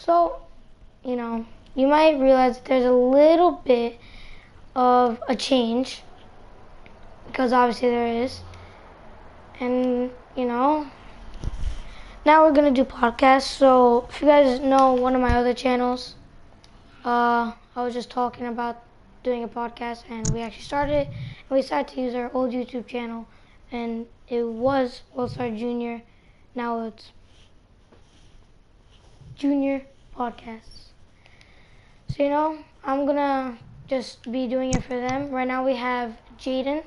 So, you know, you might realize that there's a little bit of a change, because obviously there is. And, you know, now we're going to do podcasts. So if you guys know one of my other channels, I was just talking about doing a podcast, and we actually started it, and we decided to use our old YouTube channel, and it was Worldstar Junior. Now it's Junior Podcasts. So, you know, I'm going to just be doing it for them. Right now we have Jaden.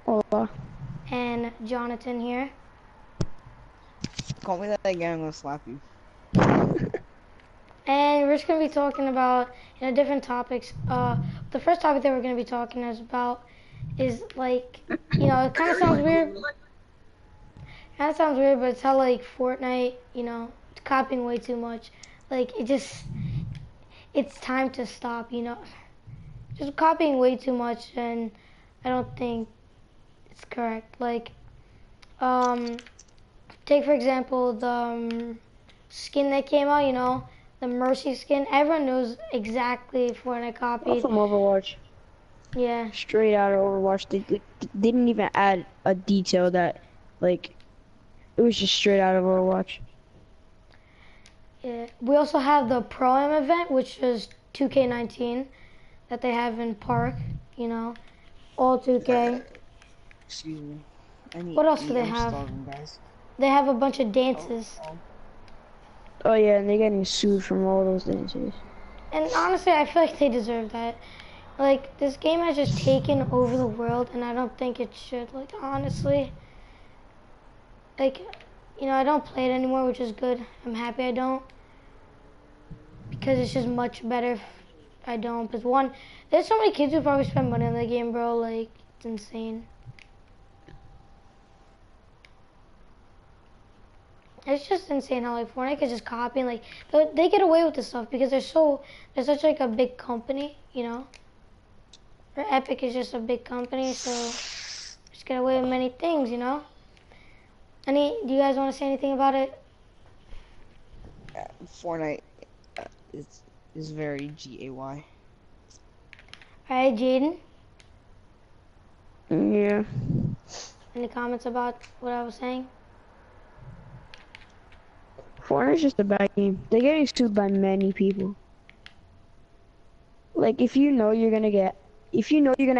Hola. And Jonathan here. Call me that again, I'm gonna slap you. And we're just going to be talking about, different topics. The first topic that we're going to be talking about is like, it kind of sounds weird. But it's how like Fortnite, it's copying way too much. Like it's time to stop, Just copying way too much, and I don't think it's correct. Like, take for example the skin that came out, the Mercy skin. Everyone knows exactly Fortnite copied. From Overwatch. Yeah. Straight out of Overwatch. They didn't even add a detail that, like, it was just straight out of Overwatch. Yeah. We also have the Pro-Am event, which is 2K19, that they have in Park, all 2K. Excuse me. What else do they have? They have a bunch of dances. Oh yeah, and they're getting sued from all those dances. And honestly, I feel like they deserve that. Like, this game has just taken over the world, and I don't think it should. Like, honestly. Like, I don't play it anymore, which is good. I'm happy I don't. Because it's just much better if I don't. Because one, there's so many kids who probably spend money on the game, bro. Like, it's insane. It's just insane how like Fortnite is just copying. Like they get away with this stuff because they're such like a big company, Or Epic is just a big company, so just get away with many things, Do you guys want to say anything about it? Fortnite is very GAY. All right, Jaden. Yeah. Any comments about what I was saying? Fortnite's just a bad game. They're getting sued by many people. Like, if you know you're gonna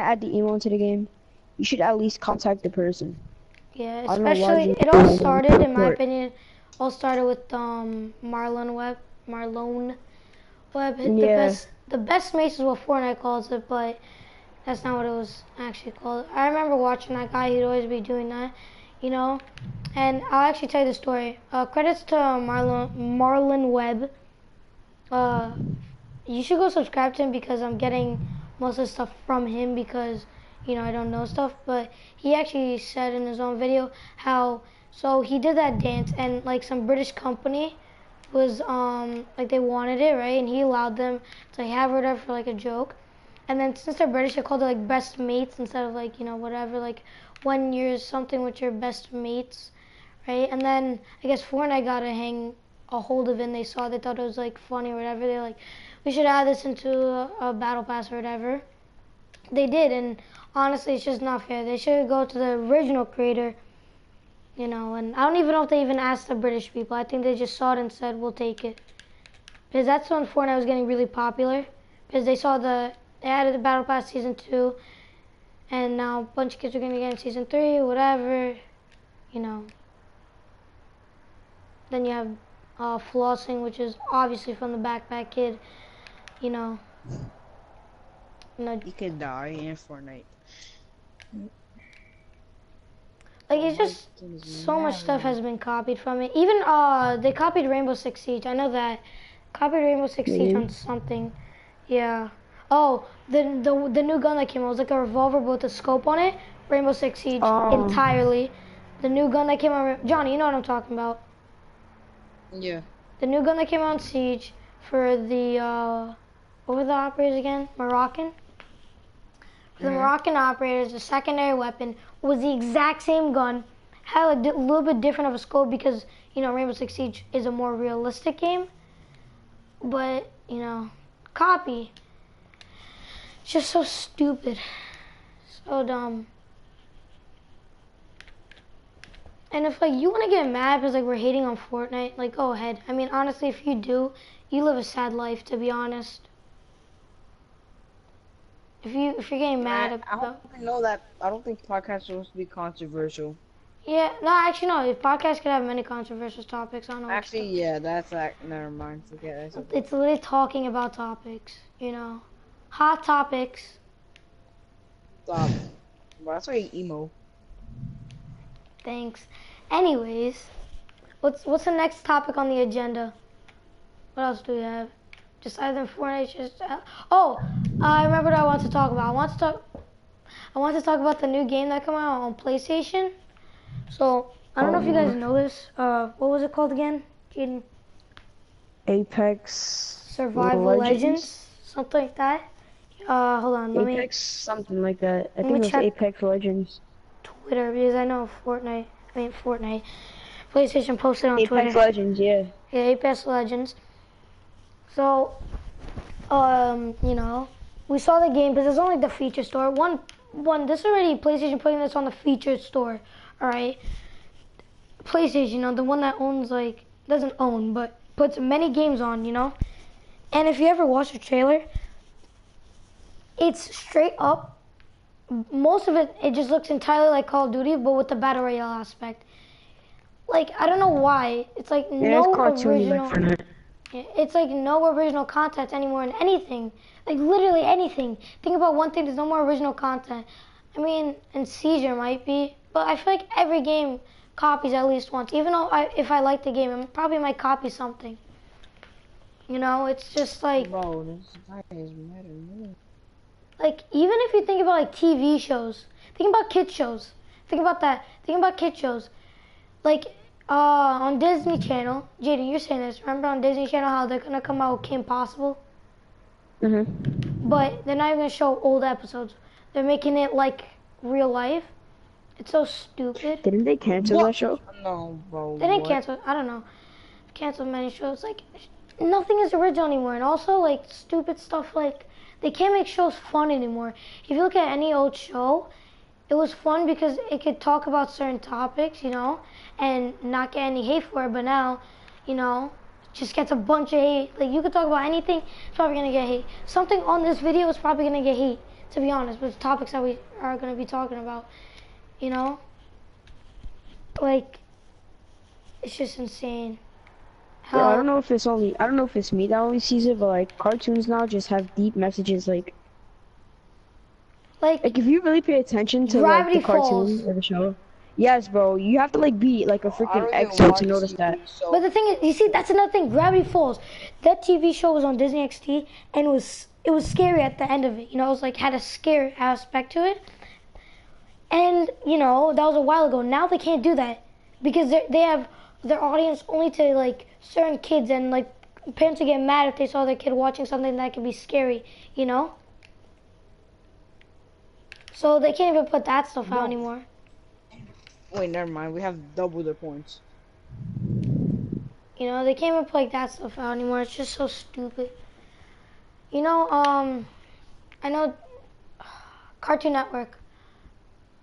add the emo into the game, you should at least contact the person. Yeah, especially it all started, in my opinion, with Marlon Webb. Yeah. The best mace is what Fortnite calls it, but that's not what it was actually called. I remember watching that guy; he'd always be doing that, And I'll actually tell you the story. Credits to Marlon Webb. You should go subscribe to him because I'm getting most of the stuff from him because, I don't know stuff. But he actually said in his own video so he did that dance and like some British company was, like they wanted it, right? And he allowed them to have it whatever for like a joke. And then since they're British, they called it like best mates instead of like, whatever, like when you're something with your best mates. Right, and then I guess Fortnite got a hold of it and they thought it was like funny or whatever. They're like, we should add this into a battle pass or whatever. They did, and honestly, it's just not fair. They should go to the original creator, and I don't even know if they even asked the British people. I think they just saw it and said, we'll take it. Because that's when Fortnite was getting really popular. Because they added the battle pass season 2, and now a bunch of kids are going to get in season 3, whatever, Then you have Flossing, which is obviously from the Backpack Kid, He could die in Fortnite. Like, it's just so much stuff has been copied from it. Even they copied Rainbow Six Siege. I know that. Copied Rainbow Six Siege on something. Yeah. Oh, the new gun that came out was like a revolver with a scope on it. Rainbow Six Siege entirely. The new gun that came out. Johnny, you know what I'm talking about. Yeah. The new gun that came out in Siege for the, what were the operators again? Moroccan? For the Moroccan operators, the secondary weapon was the exact same gun. Had a little bit different of a scope because, Rainbow Six Siege is a more realistic game. But, you know, copy. It's just so stupid. So dumb. And if, like, you want to get mad because, like, we're hating on Fortnite, like, go ahead. I mean, honestly, if you do, you live a sad life, to be honest. If you're getting mad about... I don't think podcasts are supposed to be controversial. Yeah, no, actually, no. Podcasts could have many controversial topics. I don't know. Actually, yeah, never mind. Okay, that's okay. It's literally talking about topics, you know. Hot topics. Stop. Well, that's why you emo. Thanks. Anyways, what's the next topic on the agenda? What else do we have? Just other than Fortnite, just I remember what I want to talk about. I want to talk about the new game that came out on PlayStation. So I don't know if you guys know this. What was it called again, Jaden? Apex Survival Legends, something like that. Hold on, Apex, something like that. I think it was Apex Legends. Twitter, because I know Fortnite. PlayStation posted on Twitter. Apex Legends, yeah. Yeah, Apex Legends. So, you know, we saw the game because it's only the feature store. This already PlayStation putting this on the featured store. All right, PlayStation, you know, the one that owns, like, doesn't own, but puts many games on, you know. And if you ever watch the trailer, it's straight up. Most of it just looks entirely like Call of Duty, but with the battle royale aspect. Like, I don't know why. It's like no original. It's like no original content anymore in anything. Like literally anything. Think about one thing. There's no more original content. I mean, and Seizure might be, but I feel like every game copies at least once. Even though if I like the game, I probably might copy something. You know, it's just like. Bro, this guy is mad at me. Like, even if you think about, like, TV shows, think about kid shows. Think about that. Think about kid shows. Like, on Disney Channel, Jaden, you're saying this. Remember on Disney Channel how they're going to come out with Kim Possible? Mm-hmm. But they're not even going to show old episodes. They're making it, like, real life. It's so stupid. Didn't they cancel that show? No, bro. They didn't cancel. I don't know. Cancel many shows. Like, nothing is original anymore. And also, like, stupid stuff like... They can't make shows fun anymore. If you look at any old show, it was fun because it could talk about certain topics, you know, and not get any hate for it. But now, you know, it just gets a bunch of hate. Like, you could talk about anything, it's probably going to get hate. Something on this video is probably going to get hate, to be honest, with topics that we are going to be talking about, you know? Like, it's just insane. Yeah, I don't know if it's me that only sees it, but like cartoons now just have deep messages. Like if you really pay attention to like the cartoons or the show, yes, bro, you have to like be like a freaking expert to notice that. But the thing is, you see, that's another thing. Gravity Falls, that TV show was on Disney XD, and it was scary at the end of it. You know, it was like had a scare aspect to it, and you know that was a while ago. Now they can't do that because they have their audience only to like certain kids, and like parents would get mad if they saw their kid watching something that could be scary, you know? So they can't even put that stuff out anymore. Wait, never mind. We have double the points. You know, they can't even put like that stuff out anymore. It's just so stupid. You know, I know Cartoon Network.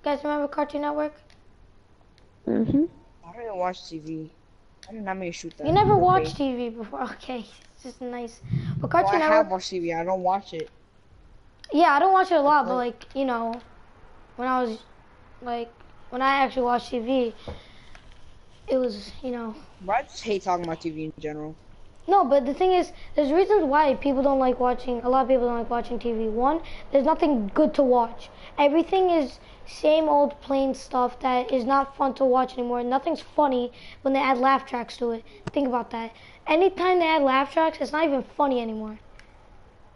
You guys remember Cartoon Network? Mhm. I don't even watch TV. I did not mean to shoot that. You never watched TV before? Okay, it's just nice. But Cartoon Network. I have watched TV. I don't watch it. Yeah, I don't watch it a lot, but like, you know, when I actually watched TV, it was, you know. But I just hate talking about TV in general. No, but the thing is, there's reasons why a lot of people don't like watching TV. One, there's nothing good to watch. Everything is same old plain stuff that is not fun to watch anymore. Nothing's funny when they add laugh tracks to it. Think about that. Anytime they add laugh tracks, it's not even funny anymore.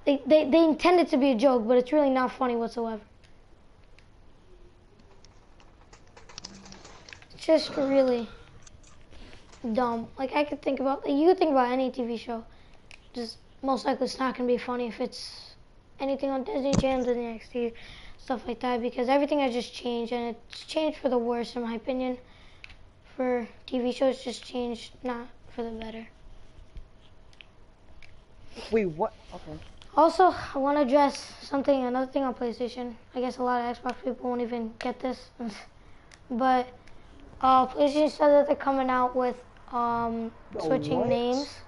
They intend it to be a joke, but it's really not funny whatsoever. It's just really dumb. Like, you could think about any TV show. Just most likely it's not going to be funny if it's anything on Disney Channel, Disney XD, stuff like that, because everything has just changed, and it's changed for the worse, in my opinion. For TV shows, just changed, not for the better. Wait, what? Okay. Also, I want to address another thing on PlayStation. I guess a lot of Xbox people won't even get this, but PlayStation said that they're coming out with switching what? names,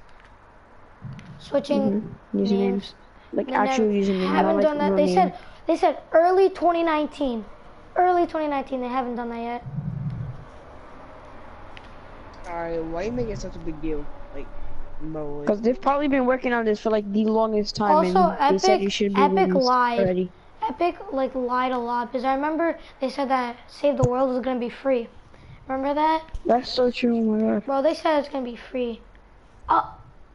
switching Usernames. names. Like They actual never username, not haven't like done that. real name. They said early 2019. Early 2019. They haven't done that yet. Alright, why you making such a big deal? Like, no. Because they've probably been working on this for like the longest time, Also, and they said it should be Epic released lied. already. Epic like lied a lot because I remember they said that Save the World was gonna be free. Remember that? That's so true. Oh my god. Bro, they said it's gonna be free.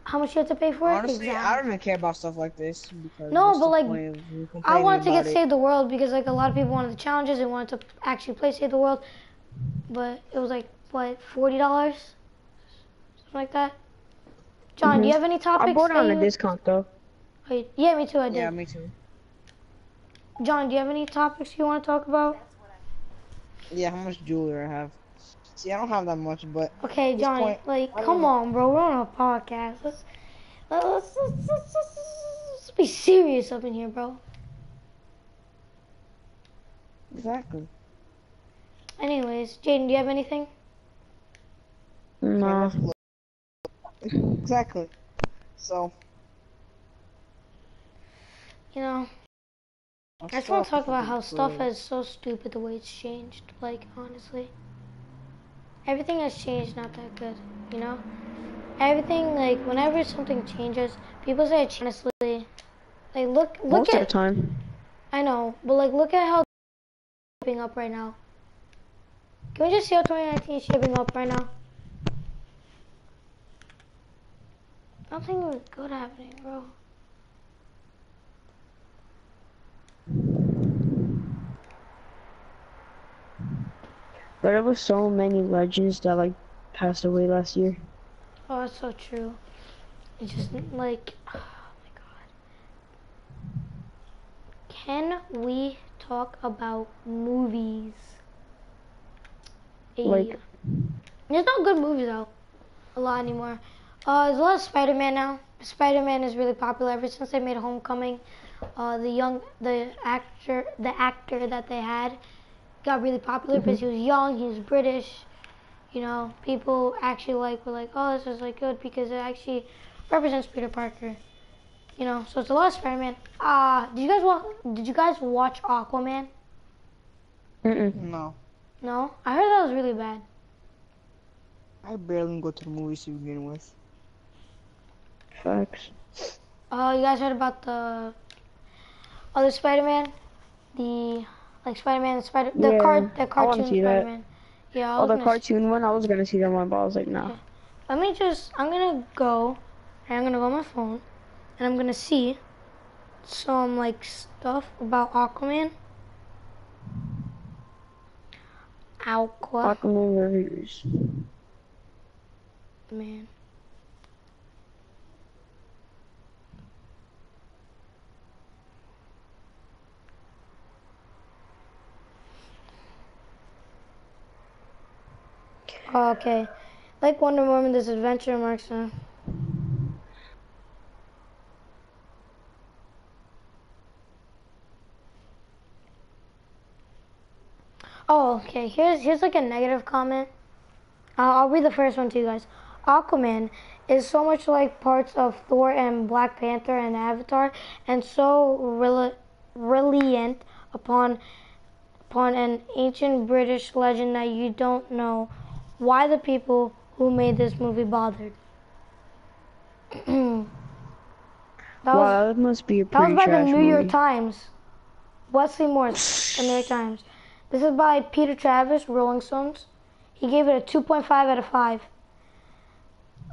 How much you have to pay for it? Honestly, I don't even care about stuff like this because No, what's but the like, point of you I complaining wanted to get about it? Save the World because like a lot of people wanted the challenges and wanted to actually play Save the World, but it was like what, $40, something like that. John, do you have any topics? I bought it on that a discount though. Wait, yeah, me too. I did. Yeah, me too. John, do you have any topics you want to talk about? Yeah, how much jewelry I have? See, I don't have that much, but Okay, at this Johnny, point, like, I don't come know. on, bro. We're on a podcast. Let's be serious up in here, bro. Exactly. Anyways, Jaden, do you have anything? No. Exactly. So, You know, I just want to talk about how stuff is so stupid the way it's changed. Like, honestly. Everything has changed not that good, you know? Everything, like, whenever something changes, people say it changes. Honestly, like, look Most at... of the time. I know, but, like, look at how it's shaping up right now. Can we just see how 2019 is shaping up right now? Nothing was good happening, bro. There were so many legends that like passed away last year. Oh, that's so true. It's just like, oh my god. Can we talk about movies? Like, There's no good movies out a lot anymore. There's a lot of Spider-Man now. Spider-Man is really popular ever since they made Homecoming. The actor that they had got really popular because he was young, he was British. You know, people actually were like, oh, this is like good because it actually represents Peter Parker. You know, so it's a lot of Spider-Man. Did you guys watch Aquaman? No. No? I heard that was really bad. I barely go to the movies to begin with. Facts. You guys heard about the other Spider-Man? The Spider-Man, the Yeah, I cartoon wanna see that. Spider-Man. Yeah, I Oh, was the gonna cartoon one, I was gonna see that one, but I was like, nah. Yeah. I'm gonna go, and I'm gonna go on my phone, and I'm gonna see some like stuff about Aquaman. Aquaman reviews. Man. Oh, okay. Like Wonder Woman, this adventure marks. Oh, okay. Here's like a negative comment. I'll read the first one to you guys. Aquaman is so much like parts of Thor and Black Panther and Avatar, and so reliant upon an ancient British legend that you don't know why the people who made this movie bothered. Wow, that must be a That was pretty by the trash New movie. York Times. Wesley Morris, the New York Times. This is by Peter Travis, Rolling Stones. He gave it a 2.5 out of 5.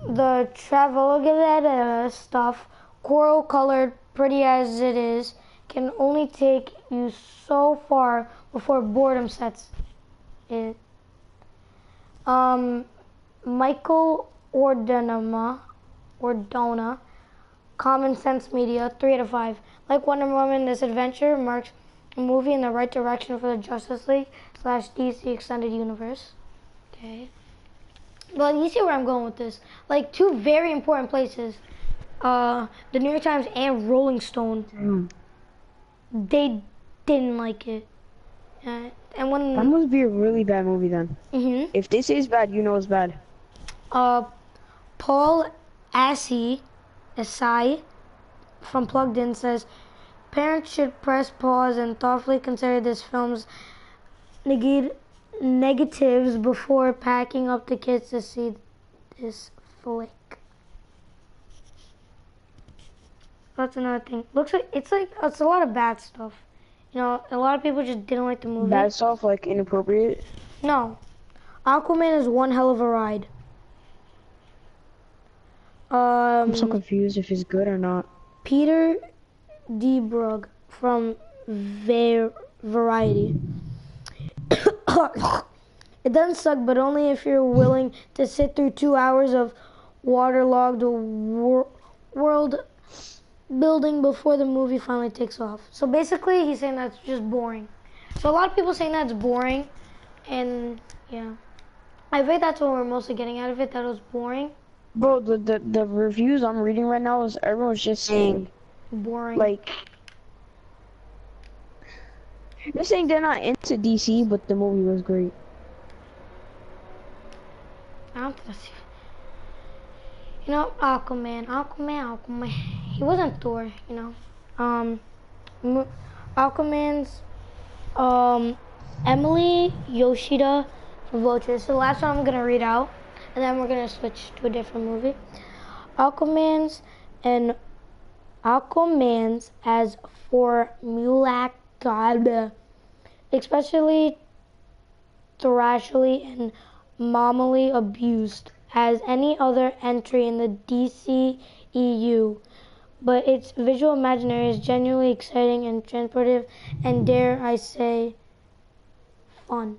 The Travolta stuff, coral colored, pretty as it is, can only take you so far before boredom sets in. Michael Ordona, Common Sense Media, 3 out of 5. Like Wonder Woman, this adventure marks a movie in the right direction for the Justice League / DC Extended Universe. Okay. But you see where I'm going with this. Like, two very important places. the New York Times and Rolling Stone, they didn't like it. And when That must be a really bad movie then. If they say it's bad, you know it's bad. Paul Asai from Plugged In says, parents should press pause and thoughtfully consider this film's negatives before packing up the kids to see this flick. That's another thing. Looks like it's a lot of bad stuff. You know, a lot of people just didn't like the movie. Bad stuff, like inappropriate? No. Aquaman is one hell of a ride. I'm so confused if it's good or not. Peter DeBrugge from Variety. It doesn't suck, but only if you're willing to sit through 2 hours of waterlogged world building before the movie finally takes off. So basically, he's saying that's just boring. So a lot of people saying that's boring, and yeah, I think that's what we're mostly getting out of it. That it was boring. Bro, the reviews I'm reading right now is everyone's just saying boring. Like, they're saying they're not into DC, but the movie was great. I don't think that's. You know, Aquaman. He wasn't Thor, you know. Aquaman's, Emily Yoshida from Vulture. So the last one I'm gonna read out, and then we're gonna switch to a different movie. Aquaman's as for Mulak God, especially thrashily and mommily abused as any other entry in the DCEU, but its visual imaginary is genuinely exciting and transportive, and dare I say, fun.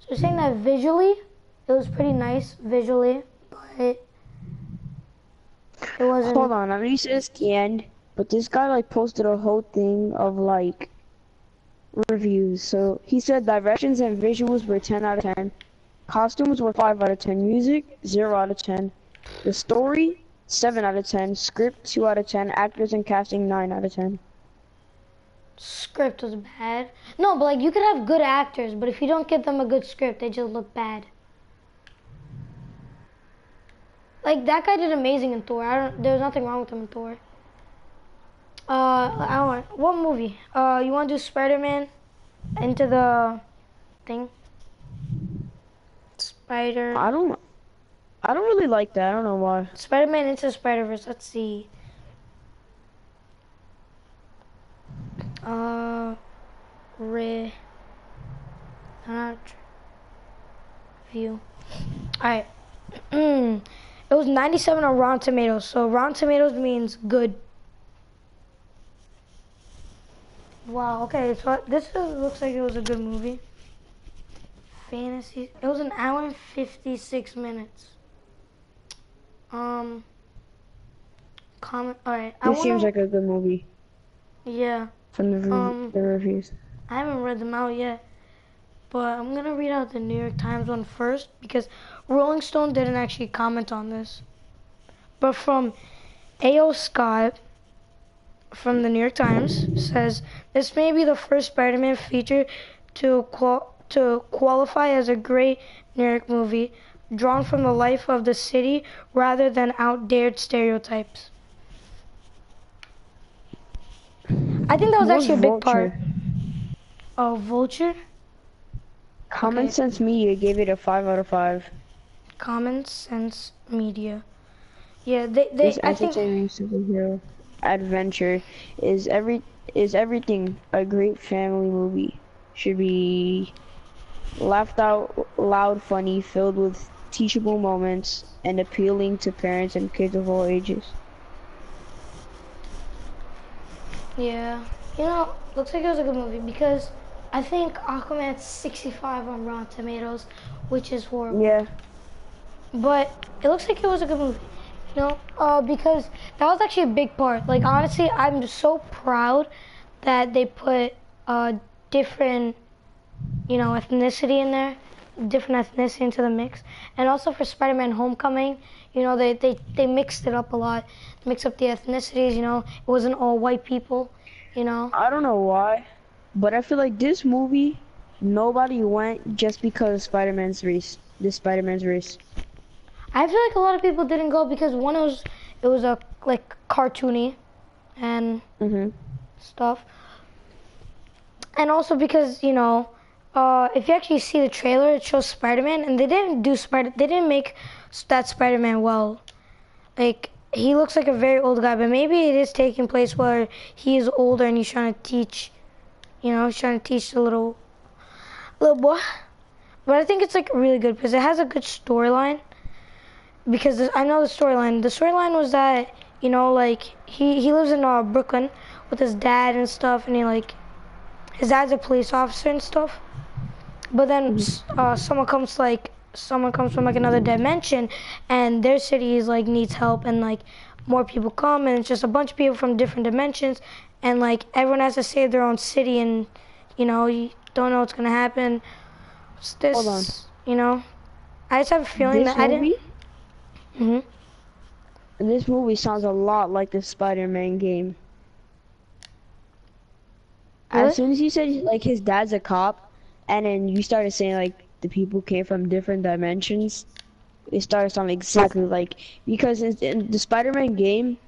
So saying that visually, it was pretty nice visually, but it wasn't. Hold on, I mean, he says the end, but this guy like posted a whole thing of like reviews. So he said directions and visuals were 10 out of 10. Costumes were 5 out of 10. Music, 0 out of 10. The story, 7 out of 10. Script, 2 out of 10. Actors and casting, 9 out of 10. Script was bad. No, but like you could have good actors, but if you don't give them a good script, they just look bad. Like that guy did amazing in Thor. There was nothing wrong with him in Thor. What movie? You want to do Spider-Man into the thing? I don't really like that. I don't know why. Spider-Man into Spider-Verse. Let's see. Review. Alright. It was 97 on Rotten Tomatoes. So Rotten Tomatoes means good. Wow. Okay. So looks like it was a good movie. Fantasy. It was an hour and 56 minutes. Comment. All right. This seems like a good movie. Yeah. From the reviews. I haven't read them out yet, but I'm gonna read out the New York Times one first because Rolling Stone didn't actually comment on this. But from A.O. Scott from the New York Times says this may be the first Spider-Man feature to qualify as a great New York movie, drawn from the life of the city rather than outdated stereotypes. I think that was actually a big part. Oh, Vulture? Common Sense Media gave it a 5 out of 5. Common Sense Media. Yeah, This I think entertaining superhero adventure is everything a great family movie should be. Laughed out loud, funny, filled with teachable moments, and appealing to parents and kids of all ages. Yeah, you know, looks like it was a good movie because I think Aquaman's 65 on Rotten Tomatoes, which is horrible. Yeah. But it looks like it was a good movie, you know, because that was actually a big part. Like honestly, I'm just so proud that they put different, you know, ethnicity in there. different ethnicity into the mix. And also for Spider-Man Homecoming, you know, they mixed it up a lot. Mixed up the ethnicities, you know. It wasn't all white people, you know. I don't know why, but I feel like this movie, nobody went just because of Spider-Man's race. This Spider-Man's race. I feel like a lot of people didn't go because one, it was a like cartoony and stuff. And also because, you know, if you actually see the trailer, it shows Spider-Man, and they didn't make that Spider-Man well. Like, he looks like a very old guy, but maybe it is taking place where he is older and he's trying to teach, you know, he's trying to teach the little boy. But I think it's like really good because it has a good storyline. Because I know the storyline. The storyline was that, you know, like he lives in Brooklyn with his dad and stuff, and his dad's a police officer and stuff. But then someone comes from like another dimension, and their city is like needs help, and like more people come, and it's just a bunch of people from different dimensions, and like everyone has to save their own city, and you know you don't know what's gonna happen. Hold on. You know, I just have a feeling This that movie? I didn't. This movie sounds a lot like the Spider-Man game. Really? As soon as you said like his dad's a cop, and then you started saying like the people came from different dimensions, it started sounding exactly like, because in the Spider-Man game,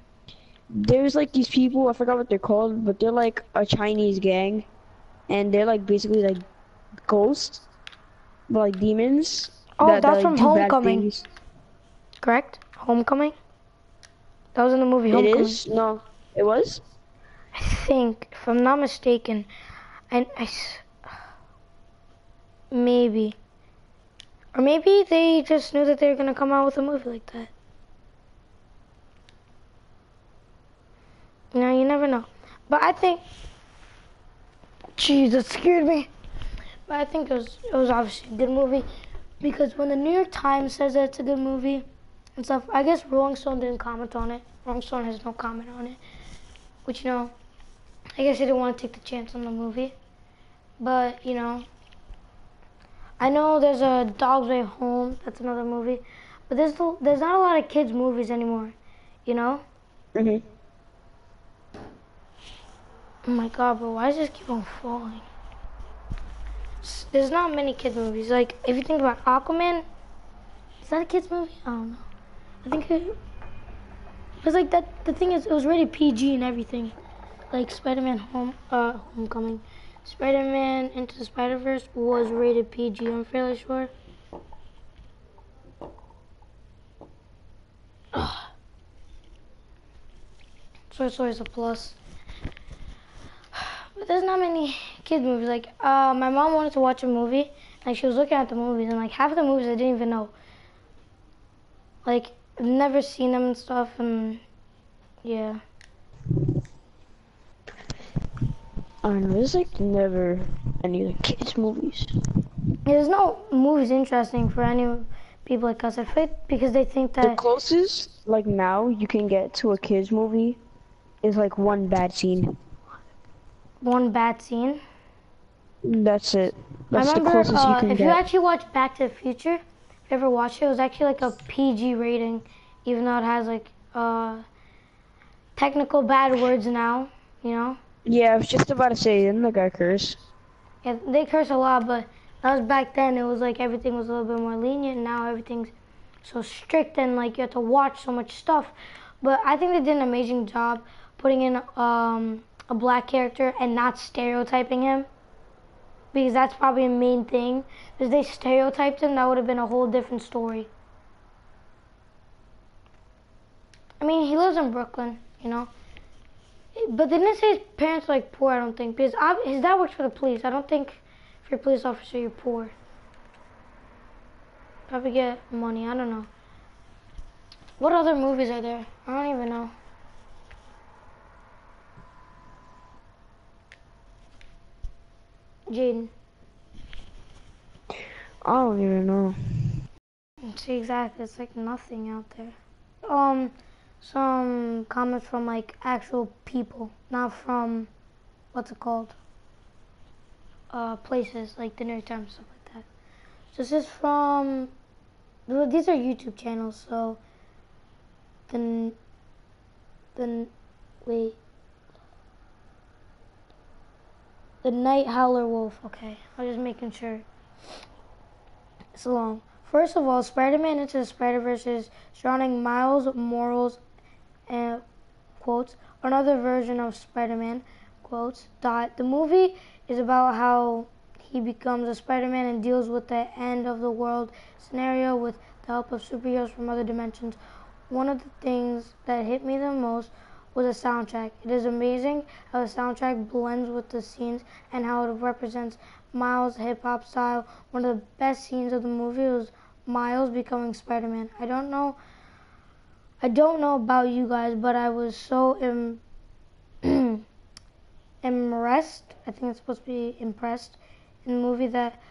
there's like these people, I forgot what they're called, but they're like a Chinese gang, and they're like basically like ghosts, but like demons. Oh, that that's like, from do bad Homecoming. things. Correct? Homecoming? That was in the movie It Homecoming. is? No, it was? I think, if I'm not mistaken, maybe. Or maybe they just knew that they were going to come out with a movie like that. You know, you never know. But I think, jeez, that scared me. But I think it was obviously a good movie. Because when the New York Times says that it's a good movie and stuff, I guess Rolling Stone didn't comment on it. Rolling Stone has no comment on it. Which, you know, I guess they didn't want to take the chance on the movie. But, you know, I know there's a Dog's Way Home. That's another movie. But there's not a lot of kids' movies anymore, you know? Mhm. Oh my god, bro, why does this keep on falling? There's not many kids' movies. Like, if you think about Aquaman, is that a kids' movie? I don't know. I think it's like that. The thing is, it was rated PG and everything. Like Spider-Man Homecoming. Spider-Man Into the Spider-Verse was rated PG, I'm fairly sure. So it's always a plus. But there's not many kids movies. Like, my mom wanted to watch a movie, and she was looking at the movies, and like half of the movies I didn't even know. Like, I've never seen them and stuff, and yeah. I don't know, there's like never any like kids movies. There's no movies interesting for any people like us. I think because they think The that closest, like now, you can get to a kids movie is like one bad scene. one bad scene. That's it. I That's the remember closest you can if get. you actually watch Back to the Future, if you ever watched it, it was actually like a PG rating, even though it has like technical bad words now, you know. Yeah, I was just about to say, didn't the guy curse? Yeah, they curse a lot, but that was back then. It was like everything was a little bit more lenient. Now everything's so strict and like you have to watch so much stuff. But I think they did an amazing job putting in a black character and not stereotyping him, because that's probably a main thing. If they stereotyped him, that would have been a whole different story. I mean, he lives in Brooklyn, you know. But they didn't say his parents are like poor, I don't think. Because his dad works for the police. I don't think if you're a police officer, you're poor. Probably get money, I don't know. What other movies are there? I don't even know. Jaden. I don't even know. See, exactly. It's like nothing out there. Some comments from like actual people, not from what's it called? Places like the New York Times, stuff like that. This is from. Well, these are YouTube channels, so. Then. Wait. The Night Howler Wolf. Okay, I'm just making sure. It's long. First of all, Spider-Man Into the Spider-Verse is surrounding Miles Morales and quotes another version of Spider-Man quotes dot. The movie is about how he becomes a Spider-Man and deals with the end of the world scenario with the help of superheroes from other dimensions. One of the things that hit me the most was the soundtrack. It is amazing how the soundtrack blends with the scenes and how it represents Miles' hip-hop style. One of the best scenes of the movie was Miles becoming Spider-Man. I don't know about you guys, but I was so impressed. I think it's supposed to be impressed in the movie that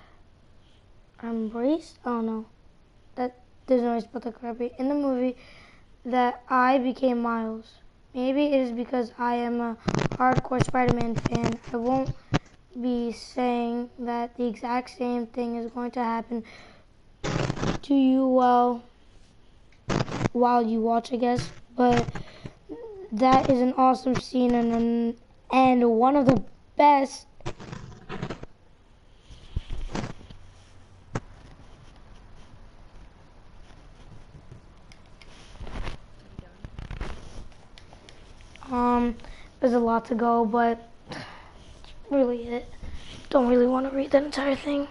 embraced. I don't know. That there's no way to put that correctly. In the movie, that I became Miles. Maybe it is because I am a hardcore Spider-Man fan. I won't be saying that the exact same thing is going to happen to you while you watch, I guess. But that is an awesome scene and one of the best. There's a lot to go, but that's really it. Don't really want to read that entire thing.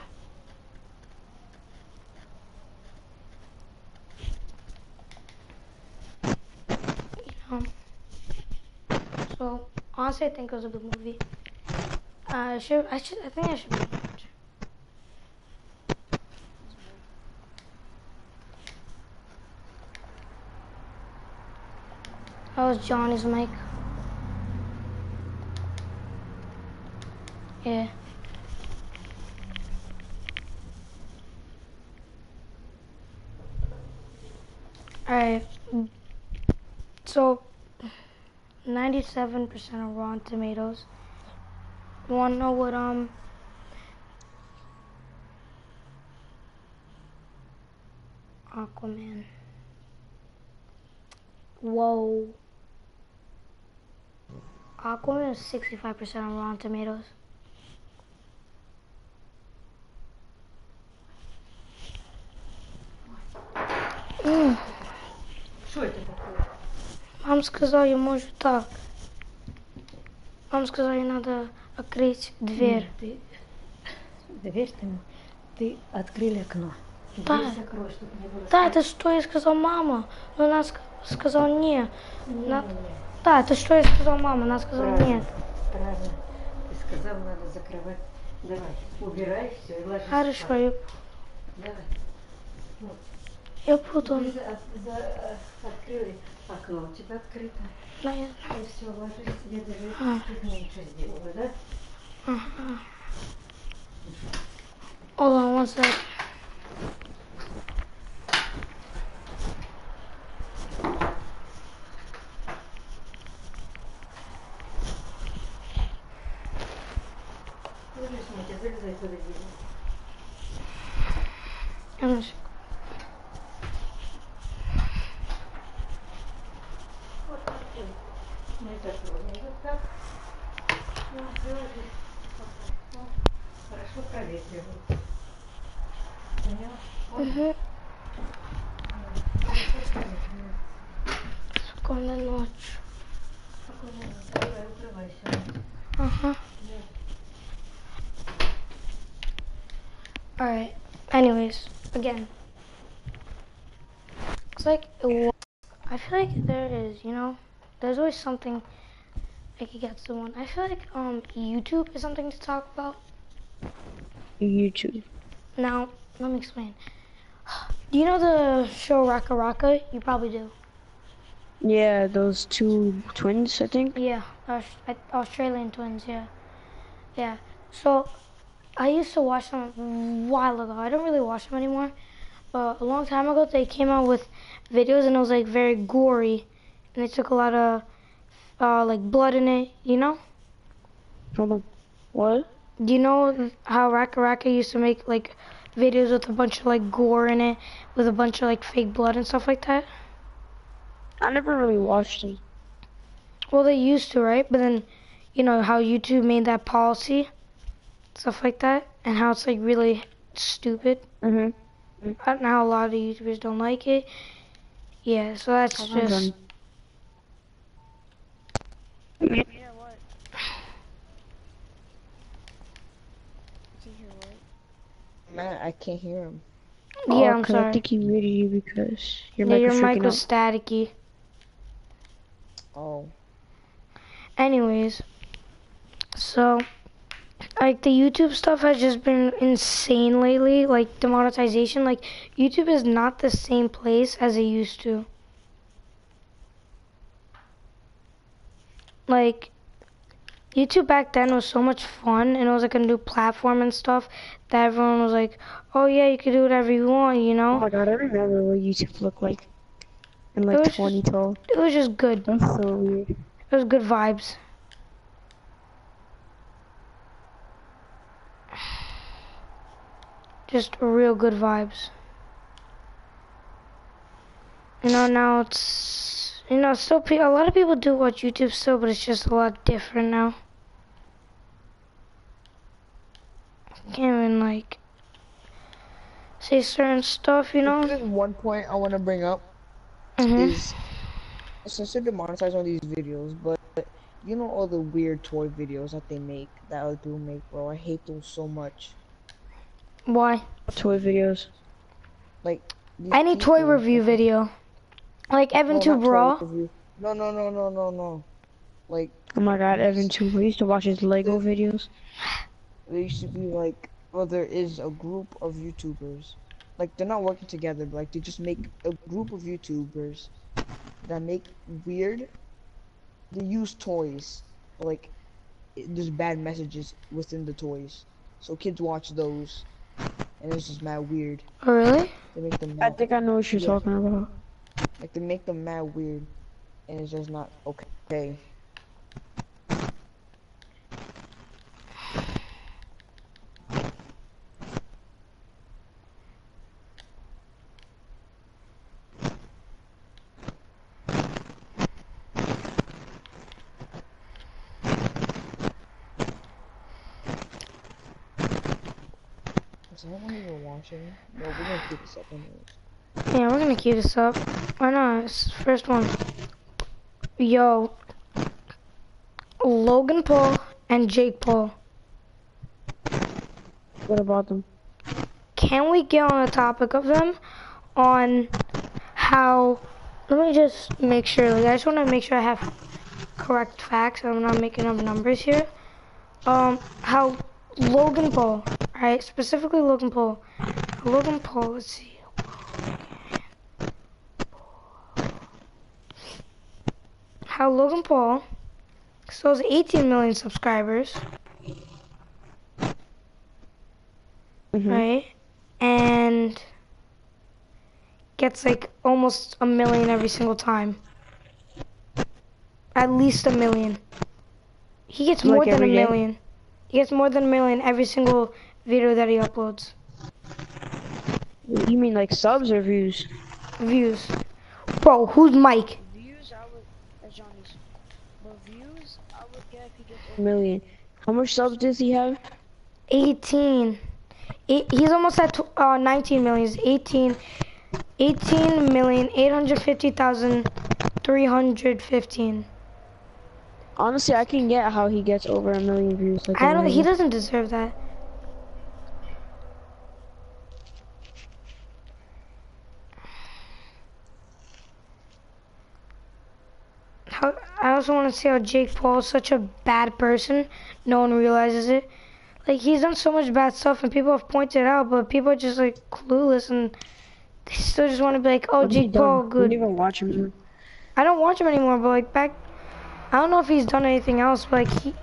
So honestly, I think it was a good movie. I think I should watch. That was Johnny's mic. Yeah. Alright. So 97% of Rotten Tomatoes. You wanna know what Aquaman. Whoa. Aquaman is 65% on Rotten Tomatoes. Что это такое? Мама сказала, я может так. Мама сказала, ей надо открыть дверь. Дверь ты открыли окно. Да. Дверь закрой, чтобы не было. Да, это что я сказала мама. Но она сказала не. Да, это что я сказала мама. Она сказала нет. Правильно. Ты сказал, надо закрывать. Давай, убирай все и ложись. Хорошо, Давай. Вот. я буду. Открыли окно, у тебя открыто. Да, я... И все, ложись, я даже чуть меньше сделала, да? Ага. Hold on one sec. Ложись, Митя, залезай туда, Ну, вот так вот. Мы закроем вот так. Ну, ложись. Хорошо проветривай. Поняла? Спокойной ночи. Давай, укрывайся. Ага. Alright. Anyways, again. It's like I feel like there is, there's always something like it gets someone. I feel like YouTube is something to talk about. YouTube. Now, let me explain. Do you know the show Raka Raka? You probably do. Yeah, those two twins, I think. Yeah, Australian twins, yeah. Yeah. So, I used to watch them a while ago. I don't really watch them anymore. But a long time ago, they came out with videos and it was like very gory. And they took a lot of like blood in it, you know? Hold on. What? Do you know how Raka Raka used to make like videos with a bunch of like gore in it, with a bunch of like fake blood and stuff like that? I never really watched them. Well, they used to, right? But then, you know how YouTube made that policy, stuff like that, and how it's like really stupid. Mhm. I don't know how a lot of YouTubers don't like it. Yeah, so that's just. Yeah, what? Man, I can't hear him. Yeah, I'm 'Cause I sorry. think he muted you because your Yeah, mic your was mic freaking was out. staticky. Oh. Anyways, so like the YouTube stuff has just been insane lately. Like the monetization, like YouTube is not the same place as it used to. Like YouTube back then was so much fun, and it was like a new platform and stuff that everyone was like, "Oh yeah, you can do whatever you want," you Oh know? my god, I remember what YouTube looked like in It like was just, 2012. it was just good. That's so weird. It was good vibes. Just real good vibes. You know, now it's, you know, still a lot of people do watch YouTube still, but it's just a lot different now. Can't even like say certain stuff, you know. There's one point I want to bring up is since they're demonetized on these videos, but you know all the weird toy videos that they make, that other people make, bro. I hate those so much. Why? Toy videos. Like these Any toy people, review video, like no, Evan not Tube toy Raw. review. No. Like Oh my god, Evan too. I used to watch his Lego videos. there used to be like, well, there is a group of YouTubers. Like they're not working together, but like they just make a group of YouTubers that make weird. They use toys, but like there's bad messages within the toys, so kids watch those, and it's just mad weird. Oh, really? They make them I mad, think I know what you're yeah, talking about. like they make them mad weird, and it's just not okay. Is anyone even watching? No, we're gonna keep this up anyways. Yeah, we're gonna keep this up. Why not? It's the first one. Yo, Logan Paul and Jake Paul. What about them? Can we get on the topic of them on how, let me just make sure, like I just want to make sure I have correct facts, I'm not making up numbers here. How Logan Paul, right, specifically Logan Paul, let's see. How Logan Paul still has 18 million subscribers, right? And gets like almost a million every single time. At least a million. He gets more Like than a every day? million. He gets more than a million every single video that he uploads. You mean like subs or views? Views. Bro, who's Mike? Views, I would. That's Johnny's. But views, I would get if he gets a million. How much subs does he have? 18. He's almost at 19 million. He's 18,850,315. Honestly, I can get how he gets over a million views. Like I don't. He million. doesn't deserve that. I also want to say how Jake Paul is such a bad person. No one realizes it. Like he's done so much bad stuff, and people have pointed it out, but people are just like clueless, and they still just want to be like, "Oh, What's he Jake Paul, done? good." I don't even watch him. I don't watch him anymore, but like back, I don't know if he's done anything else, but like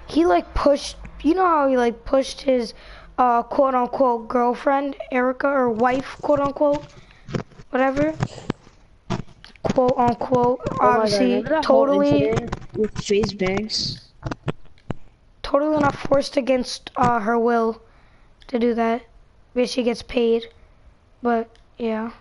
he like pushed, you know how he like pushed his quote unquote girlfriend, Erica, or wife, quote unquote, whatever, quote unquote, obviously totally, with FaZe Banks. totally not forced against her will to do that. basically gets paid. But yeah.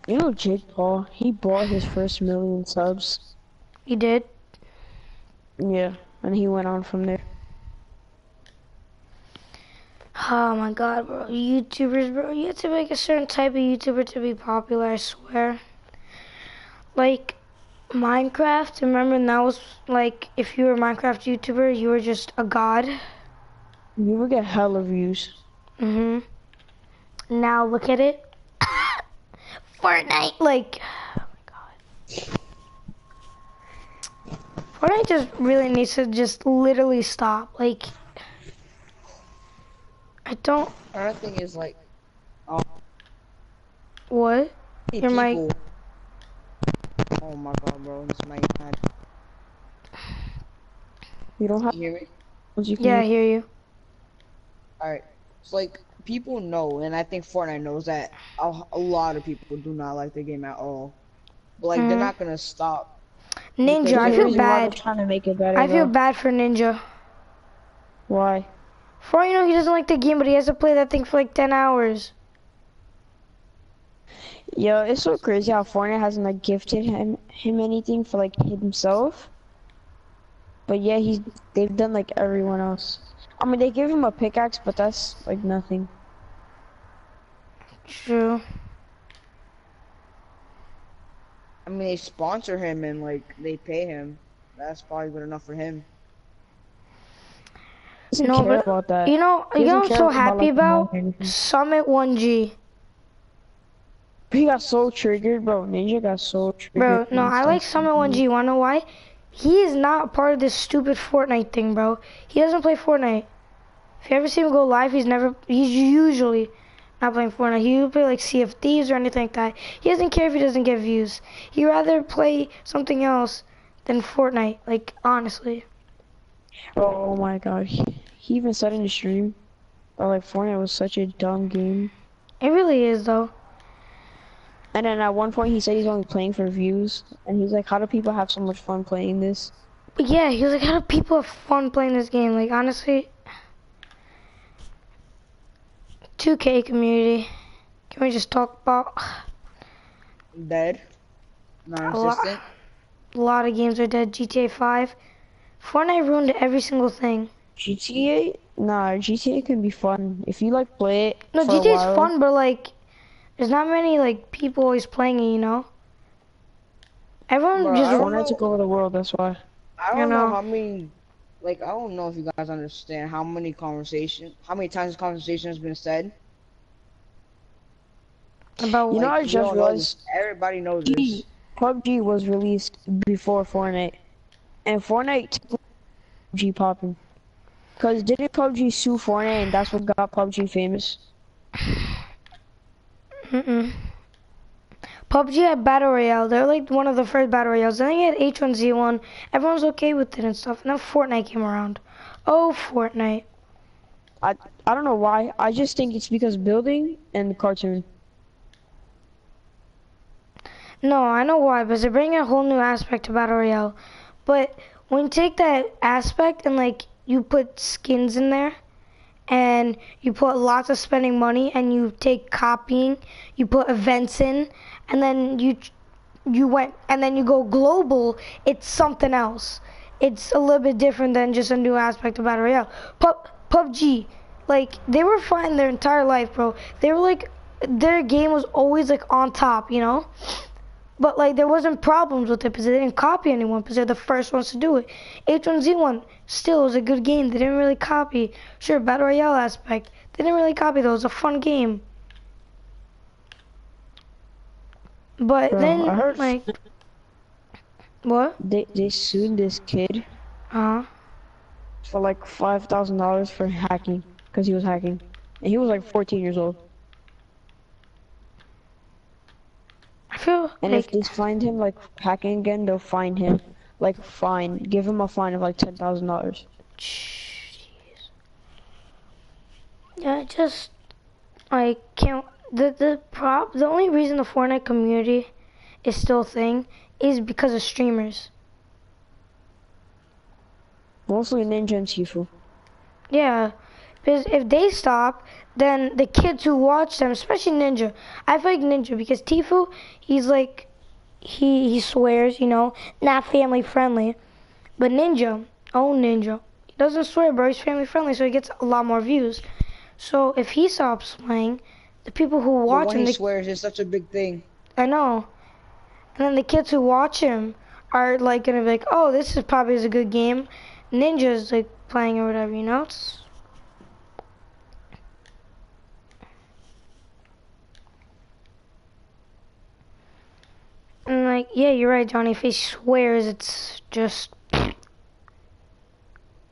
You know Jake Paul, he bought his first 1,000,000 subs. He did. Yeah, and he went on from there. Oh my god, bro. YouTubers, bro. You have to make a certain type of YouTuber to be popular, I swear. Like, Minecraft, remember that was, like, if you were a Minecraft YouTuber, you were just a god. You would get hella views. Mhm. Now look at it. Fortnite, like, oh my god. Fortnite just really needs to just literally stop. Like, I don't. Another thing is like, What? hey, Your mic. people. Oh my god, bro, this mic bad. You don't have You hear me? you can Yeah, I hear you. Alright. It's like, people know, and I think Fortnite knows that a lot of people do not like the game at all. But like, they're not gonna stop. Ninja, Because I There's a feel reason why they're bad. trying to make it better. I feel though. bad for Ninja. Why? For all you know, he doesn't like the game, but he has to play that thing for like 10 hours. Yo, it's so crazy how Fortnite hasn't like gifted him anything for like himself. But yeah, they've done like everyone else. I mean, they give him a pickaxe, but that's like nothing. True. I mean, they sponsor him and like, they pay him. That's probably good enough for him. He doesn't No, care but about that. you know He doesn't I'm care so happy like, the money about or anything. Summit 1G. He got so triggered, bro. Ninja got so triggered. Bro, no, and I like stuff. Summit 1G. Wanna know why? He is not part of this stupid Fortnite thing, bro. He doesn't play Fortnite. If you ever see him go live, he's usually not playing Fortnite. He would play like Sea of Thieves or anything like that. He doesn't care if he doesn't get views. He'd rather play something else than Fortnite, like, honestly. Oh my god. He even said in the stream that like Fortnite was such a dumb game. It really is, though. And then at one point he said he's only playing for views. And he's like, how do people have so much fun playing this? But yeah, he was like, how do people have fun playing this game? Like, honestly, 2K community. Can we just talk about Dead. Non-existent. a lot of games are dead? GTA 5. Fortnite ruined every single thing. GTA? Nah, GTA can be fun. If you like play it No, for a GTA is while. fun, but like, there's not many like people always playing it, you know? Everyone Bro, just I don't Fortnite took over the world, that's why. I You don't know know. how many, like, I don't know if you guys understand how many times this conversation has been said. about You know, Like, I we just all know realized this. Everybody knows this. PUBG was released before Fortnite. And Fortnite took PUBG popping. Cause didn't PUBG sue Fortnite and that's what got PUBG famous? PUBG had Battle Royale. They're like one of the first Battle Royales. Then they had H1Z1. Everyone's okay with it and stuff. And then Fortnite came around. Oh, Fortnite. I don't know why. I just think it's because building and the cartoon. No, I know why, because they're bringing a whole new aspect to Battle Royale. But when you take that aspect and like you put skins in there, and you put lots of spending money, and you take copying, you put events in, and then you went and then you go global, it's something else. It's a little bit different than just a new aspect of Battle Royale. PUBG, like they were fine their entire life, bro. They were like their game was always like on top, you know? But like there wasn't problems with it because they didn't copy anyone because they're the first ones to do it. H1Z1 still was a good game. They didn't really copy. Sure, Battle Royale aspect. They didn't really copy though. It was a fun game. But Bro, then I heard like what? they sued this kid for like $5,000 for hacking because he was hacking. And he was like 14 years old. I feel And like if they find him like hacking again, they'll fine him. Like give him a fine of like $10,000. jeez. Yeah, just I can't the only reason the Fortnite community is still a thing is because of streamers. Mostly Ninja and Tifu. Yeah, because if they stop, then the kids who watch them, especially Ninja, I feel like Ninja because Tifu, he's like, he swears, you know, not family friendly. But Ninja, oh Ninja, he doesn't swear, bro. He's family friendly, so he gets a lot more views. So if he stops playing, the people who But watch when him, he swears, it's such a big thing. I know. And then the kids who watch him are like gonna be like, oh, this is probably is a good game. Ninja's like playing or whatever, you know? And like, yeah, you're right, Johnny. If he swears, it's just. And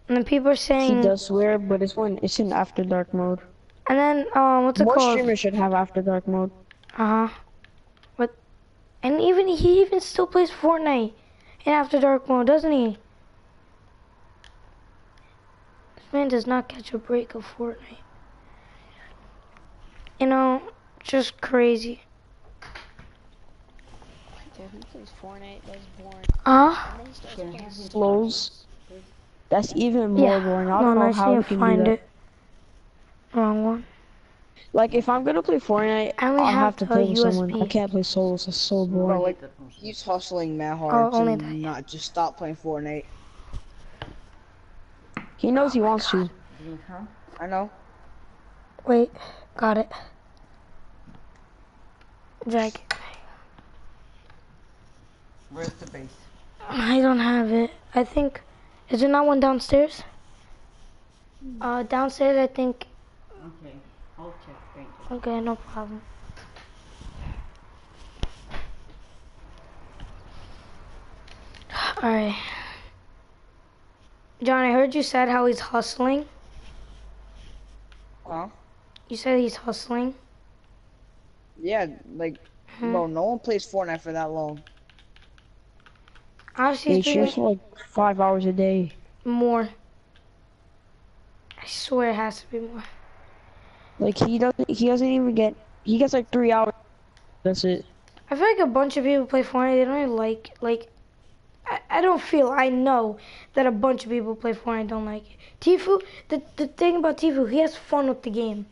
then people are He saying. does swear, but it's in After Dark mode. And then, what's it More called? streamers should have After Dark mode. But, and he even still plays Fortnite in After Dark mode, doesn't he? This man does not catch a break of Fortnite. You know, just crazy. Yeah, who plays Fortnite? That's boring. Slows. That's even more Yeah. boring. I No, don't know I just how need we to can find do that. it. Wrong one. Like, if I'm gonna play Fortnite, I only I'll have have to the play with someone. USB. I can't play solos. That's so Bro, boring. like, he's hustling mad Oh, hard only to that, yeah. not just stop playing Fortnite. He knows he wants to. I know. Wait, got it. Drag. Where's the base? I don't have it. I think, is there not one downstairs? Downstairs, I think. Okay, I'll check. Thank you. Okay, no problem. Alright. John, I heard you said how he's hustling. Huh? You said he's hustling. Yeah, like, bro, no one plays Fortnite for that long. Honestly, He he's doing streams for like 5 hours a day. more. I swear it has to be more. Like, he doesn't even get, he gets like 3 hours. That's it. I feel like a bunch of people play Fortnite, they don't really like, I don't feel, I know that a bunch of people play Fortnite don't like it. Tifu, the thing about Tifu, he has fun with the game.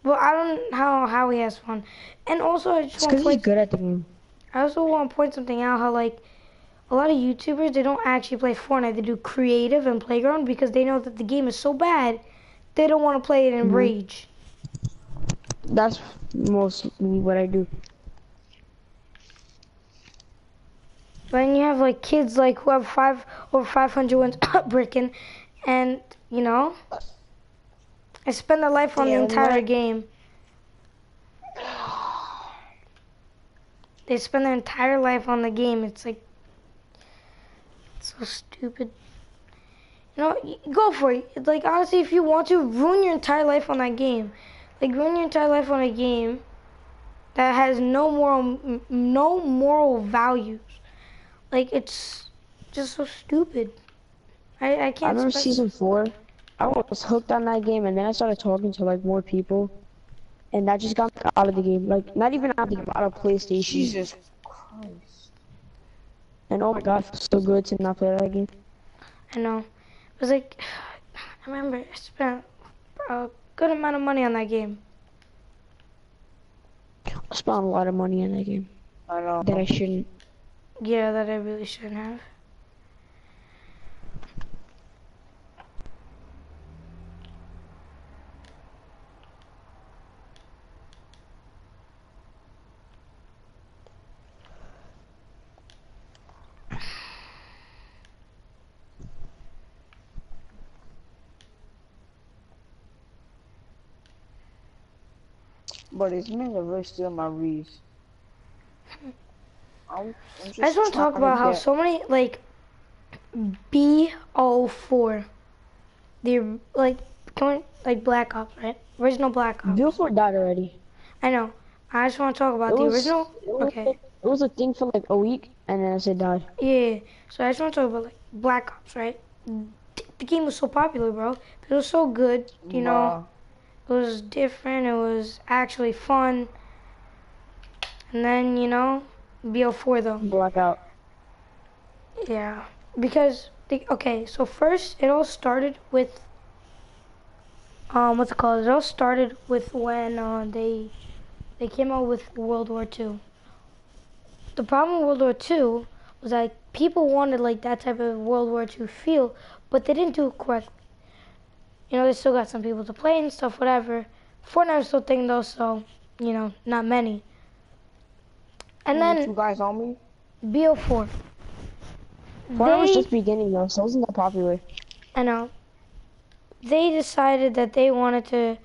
Well, I don't know how he has fun. And also, I just It's want to because he's point, good at the game. I also want to point something out, how like, a lot of YouTubers, they don't actually play Fortnite, they do creative and playground because they know that the game is so bad, they don't want to play it in rage. That's mostly what I do. Then you have like kids like who have over 500 wins breaking, and you know, I spend their life on the Yeah, entire right. game. They spend their entire life on the game. It's like, it's so stupid. You know, go for it. It's like, honestly, if you want to, ruin your entire life on that game. Like, ruin your entire life on a game that has no moral values. Like, it's just so stupid. I I can't remember spend- season 4. I was hooked on that game, and then I started talking to like more people, and that just got me out of the game. Like, not even out of the game, out of PlayStation. Jesus Christ. And oh my god, it feels so good to not play that game. I know. It was like, I remember I spent a good amount of money on that game. I spent a lot of money on that game I know. that I shouldn't. Yeah, that I really shouldn't have. But these men are really stealing my reads. I just want to talk about how so many, like, BO4, the, like, Black Ops, right? Original Black Ops. BO4 died already. I know. I just want to talk about the original. Okay. It was a thing for like a week, and then it died. Yeah. So I just want to talk about, like, Black Ops, right? The game was so popular, bro. It was so good, you know. Wow. It It was different. It was actually fun. And then, you know, BO4 though. Blackout. Yeah. Because, okay, so first it all started with, what's it called? It all started with when they came out with World War II. The problem with World War II was like people wanted like that type of World War II feel, but they didn't do it correctly. You know, they still got some people to play and stuff, whatever. Fortnite was still thing though, so, you know, not many. And Only then 2 guys on me. BO4. Fortnite was just beginning though, so it wasn't that popular. I know. They decided that they wanted to,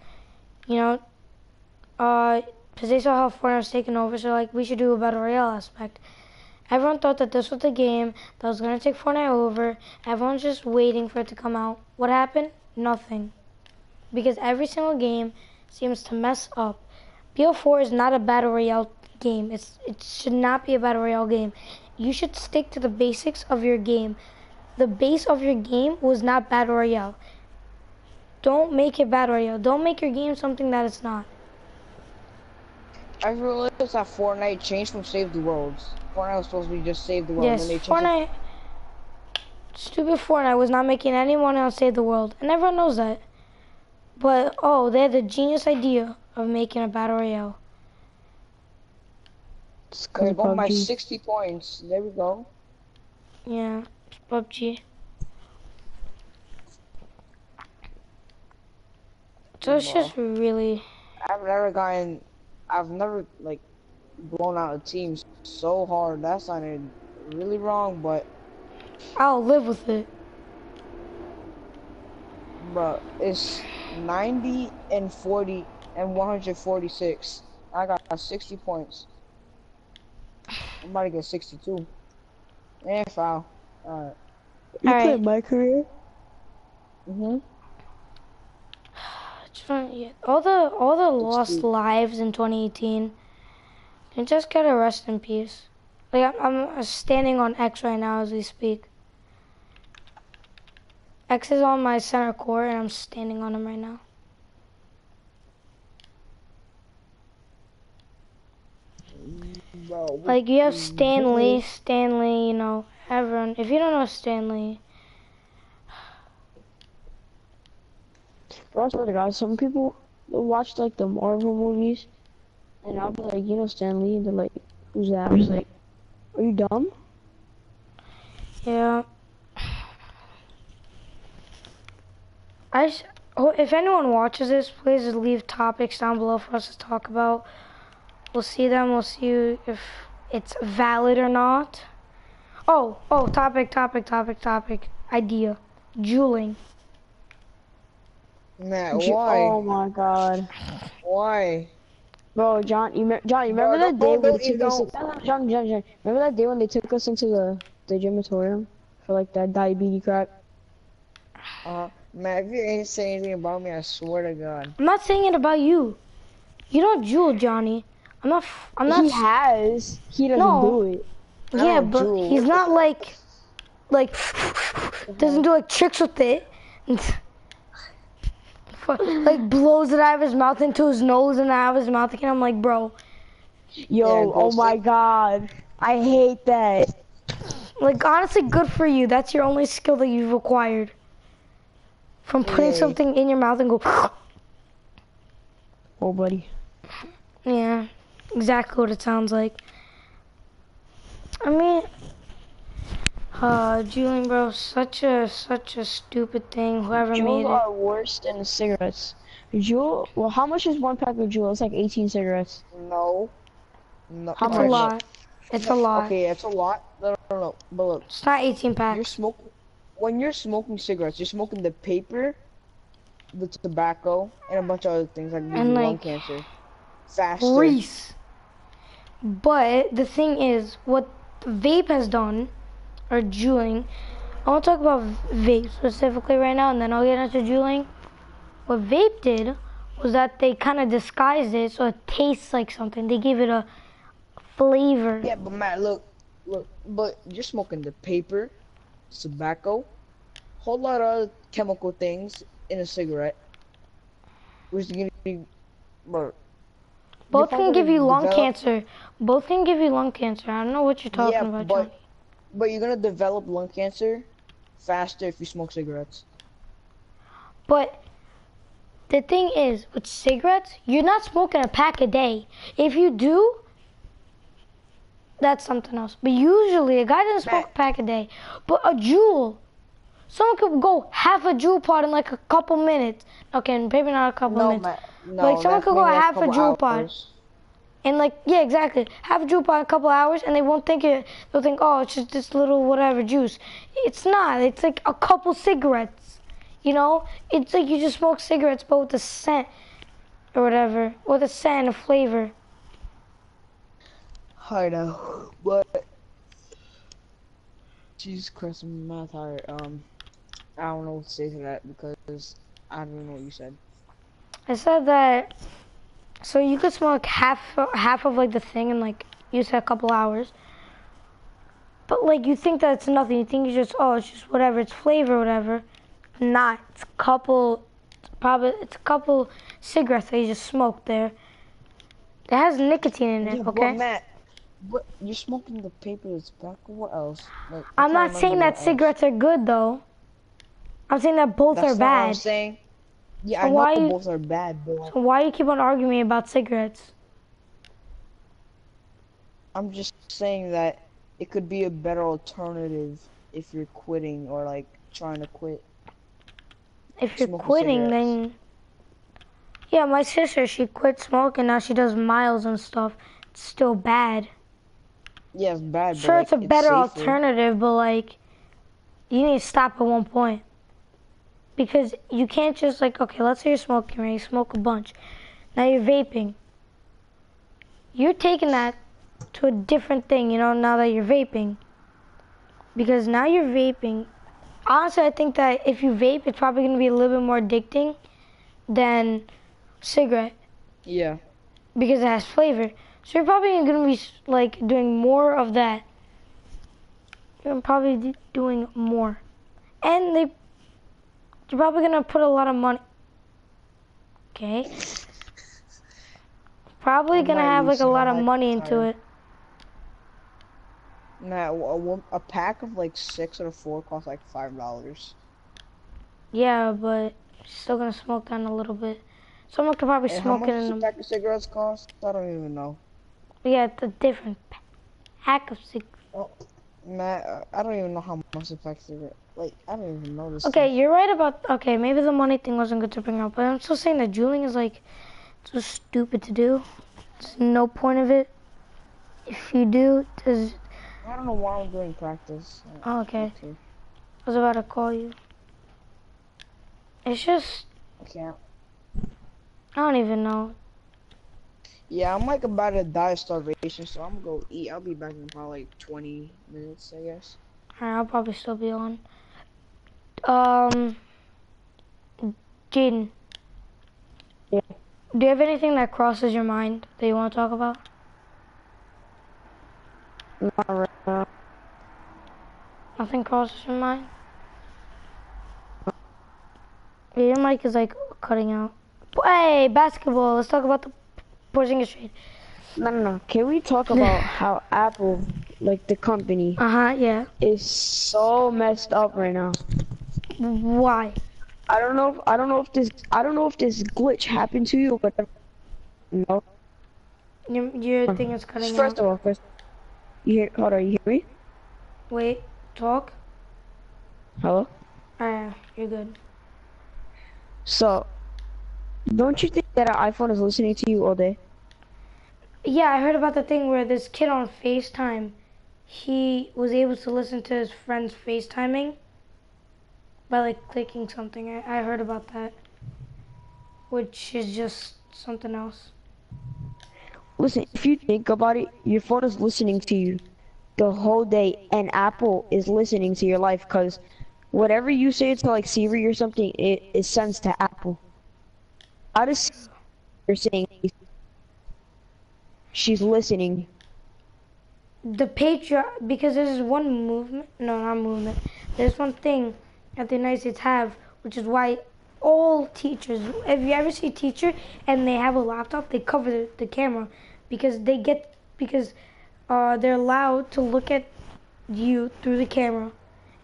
you know, because they saw how Fortnite was taking over, so like, we should do a Battle Royale aspect. Everyone thought that this was the game that was going to take Fortnite over. Everyone's just waiting for it to come out. What happened? Nothing. Because every single game seems to mess up. BO4 is not a Battle Royale game. It should not be a Battle Royale game. You should stick to the basics of your game. The base of your game was not Battle Royale. Don't make it Battle Royale. Don't make your game something that it's not. I realized that Fortnite changed from Save the Worlds. Fortnite was supposed to be just Save the World. Yes, And they changed Fortnite. Stupid Fortnite was not making anyone else save the world, and everyone knows that. But oh, they had the genius idea of making a Battle Royale. It's 'cause There of go my PUBG. 60 points. There we go. Yeah, it's PUBG. So it's just really. I've never like blown out a team so hard. That sounded really wrong, but I'll live with it. bro, it's 90 and 40 and 146. I got 60 points. I'm about to get 62. And foul. Alright. You Alright. played my career? It's fun. Yeah. All the lost cute. lives in 2018. And just gotta rest in peace. Like I'm standing on X right now as we speak. X is on my center core, and I'm standing on him right now. Bro, Like you have Stanley, you know, everyone. If you don't know Stanley, Bro, I swear to God, some people will watch like the Marvel movies, and I'll be like, you know Stan Lee, and they're like, who's that? I'm just like, are you dumb? yeah. If anyone watches this, please leave topics down below for us to talk about. We'll see them. We'll see if it's valid or not. Oh, topic. Idea. Juuling. Matt, why? Oh my God. Why? Bro, John, you remember Bro, that day when don't they took us? John, remember that day when they took us into the gymatorium for like that diabetes crap? Matt, if you ain't saying anything about me, I swear to God. I'm not saying it about you. You don't Juul, Johnny. I'm not. He has. He doesn't No. do it. Yeah, don't but Juul. he's not like doesn't do like tricks with it. Like blows it out of his mouth into his nose and out of his mouth again. I'm like, bro. Yo, Yeah, oh my God. I hate that. Like honestly, good for you. That's your only skill that you've acquired. From putting Yay. something in your mouth and go. Oh, buddy. Yeah, exactly what it sounds like. I mean, Julian, bro, such a stupid thing. Whoever made Juuls it. are worse than the cigarettes. Juul, well, how much is one pack of Juul? It's like 18 cigarettes. No. No. How It's much? a lot. It's a lot. Okay, it's a lot. No. But look, It's not 18 you're packs. smoking. When you're smoking cigarettes, you're smoking the paper, the tobacco, and a bunch of other things like And, lung like, cancer. Faster. Grease. But the thing is, what vape has done, or juuling, I want to talk about vape specifically right now, and then I'll get into juuling. What vape did was that they kind of disguised it so it tastes like something. They gave it a flavor. Yeah, but Matt, look, but you're smoking the paper, tobacco, whole lot of other chemical things in a cigarette, which is gonna Bro, Both can give you lung develop, cancer. Both can give you lung cancer. I don't know what you're talking yeah, about, Johnny. but you're gonna develop lung cancer faster if you smoke cigarettes. But the thing is, with cigarettes, you're not smoking a pack a day. If you do, that's something else. But usually, a guy doesn't smoke a pack a day. But a Juul, someone could go half a Juul pod in like a couple minutes. Okay, maybe not a couple minutes. No, Like someone could go half a Juul pod. hours. And like, yeah, exactly. Half a Juul pod in a couple hours, and they won't think it. They'll think, oh, it's just this little whatever juice. It's not. It's like a couple cigarettes. You know, it's like you just smoke cigarettes, but with a scent or whatever, with a scent and a flavor. I know, but Jesus Christ, I'm not tired. I don't know what to say to that because I don't even know what you said. I said that. So you could smoke half of like the thing in like you said a couple hours. But like you think that it's nothing. You think it's just whatever. It's flavor, whatever. Not. It's a couple cigarettes that you just smoked there. It has nicotine in it, Yeah, okay? but Matt, what you're smoking the paper that's back or what else? Like, I'm not saying that cigarettes are good though. I'm saying that both That's are not what I'm bad. saying. Yeah, So I why know you- both are bad, but So why you keep on arguing about cigarettes? I'm just saying that it could be a better alternative if you're quitting or like trying to quit. If you're Smoking quitting, cigarettes. then yeah, my sister, she quit smoking. Now she does miles and stuff. It's still bad. Yeah, it's bad. Sure, but, it's a like, better safer. alternative, but like, you need to stop at one point. Because you can't just like, okay, let's say you're smoking, right? You smoke a bunch. Now you're vaping. You're taking that to a different thing, you know, now that you're vaping. Because now you're vaping. Honestly, I think that if you vape, it's probably going to be a little bit more addicting than cigarette. Yeah. Because it has flavor. So you're probably going to be like doing more of that. You're probably doing more. And you're probably going to put a lot of money. Okay. Probably I going to might have lose like a lot some, of like, money into tired. it. Nah, a pack of like 6 or 4 costs like $5. Yeah, but still going to smoke that in a little bit. Someone could probably And how smoke much it does in a a... pack of cigarettes cost? I don't even know. Yeah, it's a different pack of cigarettes. Oh, Matt, I don't even know how much a pack of cigarettes. Like, I don't even know this. Okay, stuff. you're right about... Okay, maybe the money thing wasn't good to bring up, but I'm still saying that juuling is like... so stupid to do. There's no point of it. If you do, there's... I don't know why I'm doing practice. Oh, okay. I was about to call you. It's just... I can't. I don't even know. Yeah, I'm like about to die of starvation, so I'm gonna go eat. I'll be back in probably like 20 minutes, I guess. Alright, I'll probably still be on. Jaden. Yeah. Do you have anything that crosses your mind that you want to talk about? Not right now. Nothing crosses your mind? Yeah, your mic is like cutting out. Hey, basketball. Let's talk about the Porzingis trade. No. Can we talk about how Apple, like the company, Yeah. is so messed up right now? Why? I don't know if this glitch happened to you, but no. Your thing is cutting First out. of all, you hear me? Wait, talk. Hello? You're good. So, don't you think that an iPhone is listening to you all day? Yeah, I heard about the thing where this kid on FaceTime, he was able to listen to his friend's FaceTiming by like clicking something. I heard about that, which is just something else. Listen, if you think about it, your phone is listening to you the whole day, and Apple is listening to your life, because whatever you say to like Siri or something, it sends to Apple. How does you're saying she's listening? The Patriot, because there's one movement, no, not movement. There's one thing that the United States have, which is why all teachers. If you ever see a teacher and they have a laptop, they cover the camera because they're allowed to look at you through the camera,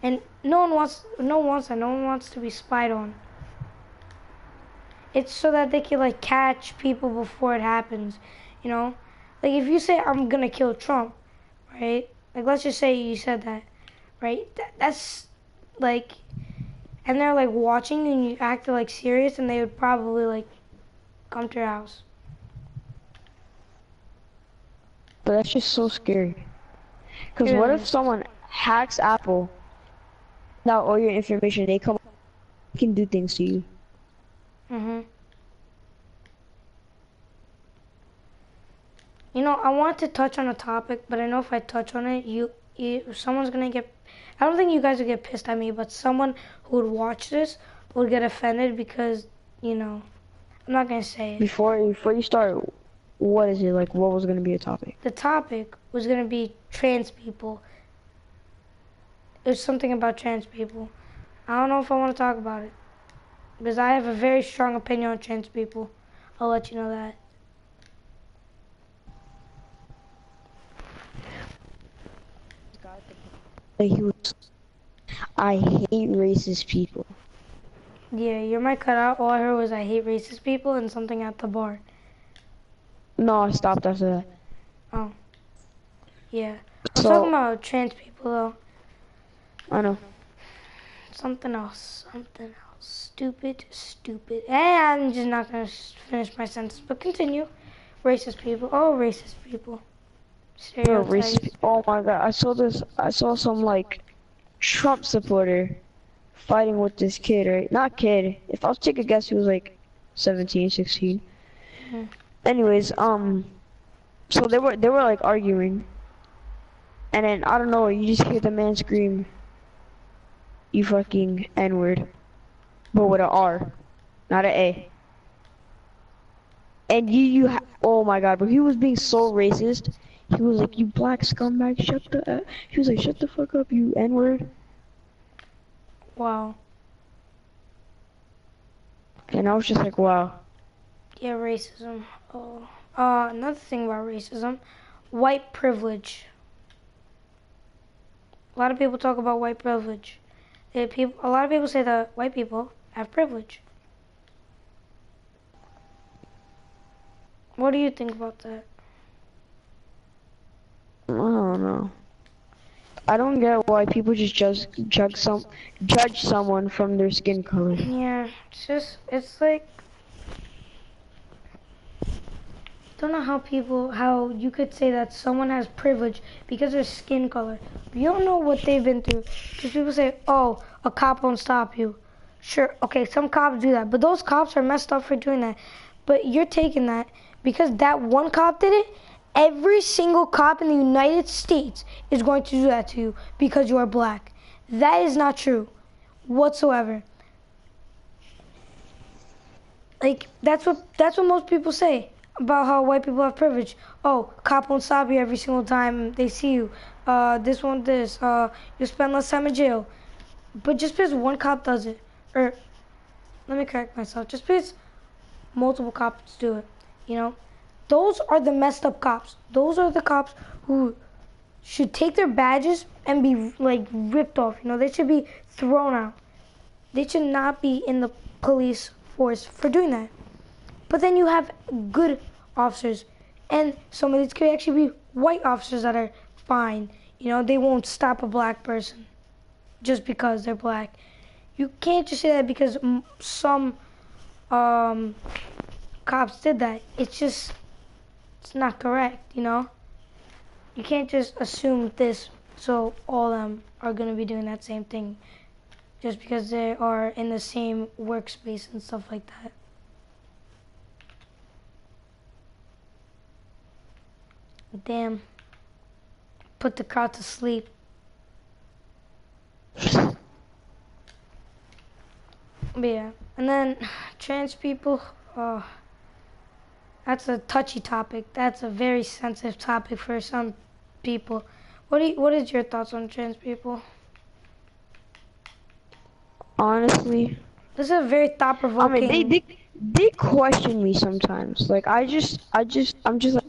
and no one wants that. No one wants to be spied on. It's so that they can like catch people before it happens, you know. Like if you say I'm gonna kill Trump, right? Like let's just say you said that, right? That's like, and they're like watching and you acted like serious, and they would probably like come to your house. But that's just so scary. Because It what really if is. someone hacks Apple? Now all your information, they can do things to you. Mhm. You know, I want to touch on a topic, but I know if I touch on it, someone's gonna get. I don't think you guys would get pissed at me, but someone who would watch this would get offended because, you know, I'm not gonna say it. Before you start, what is it like? What was gonna be a topic? The topic was gonna be trans people. There's something about trans people. I don't know if I want to talk about it because I have a very strong opinion on trans people. I'll let you know that. I hate racist people. Yeah, your mic cut out. All I heard was I hate racist people and something at the bar. No, I stopped after that. Oh. Yeah. I'm So talking about trans people though. I know. Something else. Stupid. I'm just not gonna finish my sentence, but continue. Racist people. Oh, racist people. Bro, Stereotypes. oh my god, I saw some like Trump supporter fighting with this kid, right? Not kid. If I was to take a guess, he was like 17, 16. Mhm. Anyways, so they were like arguing. And then I don't know, you just hear the man scream, "You fucking N-word." But with an R, not an A. And oh my god, but he was being so racist. He was like, "You black scumbag, he was like, "Shut the fuck up, you N-word." Wow. And I was just like, wow. Yeah, racism. Oh. Another thing about racism, white privilege. A lot of people talk about white privilege. A lot of people say that white people have privilege. What do you think about that? I don't know. I don't get why people just judge someone from their skin color. Yeah, it's like, don't know how you could say that someone has privilege because of their skin color. You don't know what they've been through. Because people say, oh, a cop won't stop you. Sure, okay, some cops do that, but those cops are messed up for doing that. But you're taking that because that one cop did it. Every single cop in the United States is going to do that to you because you are black. That is not true whatsoever. Like that's what most people say about how white people have privilege. Oh, cop won't stop you every single time they see you. This won't this. You spend less time in jail. But just because one cop does it, or let me correct myself, just because multiple cops do it, you know, those are the messed up cops. Those are the cops who should take their badges and be like ripped off. You know, they should be thrown out. They should not be in the police force for doing that. But then you have good officers, and some of these could actually be white officers that are fine. You know, they won't stop a black person just because they're black. You can't just say that because some cops did that. It's not correct, you know? You can't just assume this, so all of them are going to be doing that same thing just because they are in the same workspace and stuff like that. Damn. Put the crowd to sleep. But yeah, and then trans people, that's a touchy topic. That's a very sensitive topic for some people. What is your thoughts on trans people? Honestly, This is a very I thought-provoking. mean, they question me sometimes. Like, I'm just like,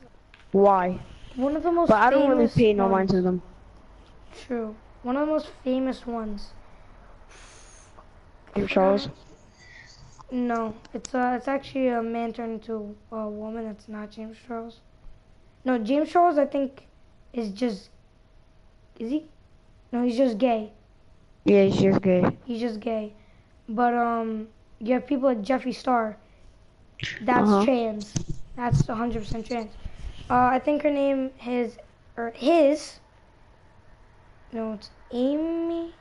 why? One of the most But I don't really famous pay no mind ones. to them. True. One of the most famous ones. James Charles. No, it's actually a man turned into a woman. It's not James Charles. No, James Charles I think is just. Is he? No, he's just gay. Yeah, he's just gay. He's just gay. But you have people like Jeffree Star. That's Uh-huh. trans. That's 100% trans. I think her name his. No, it's Amy.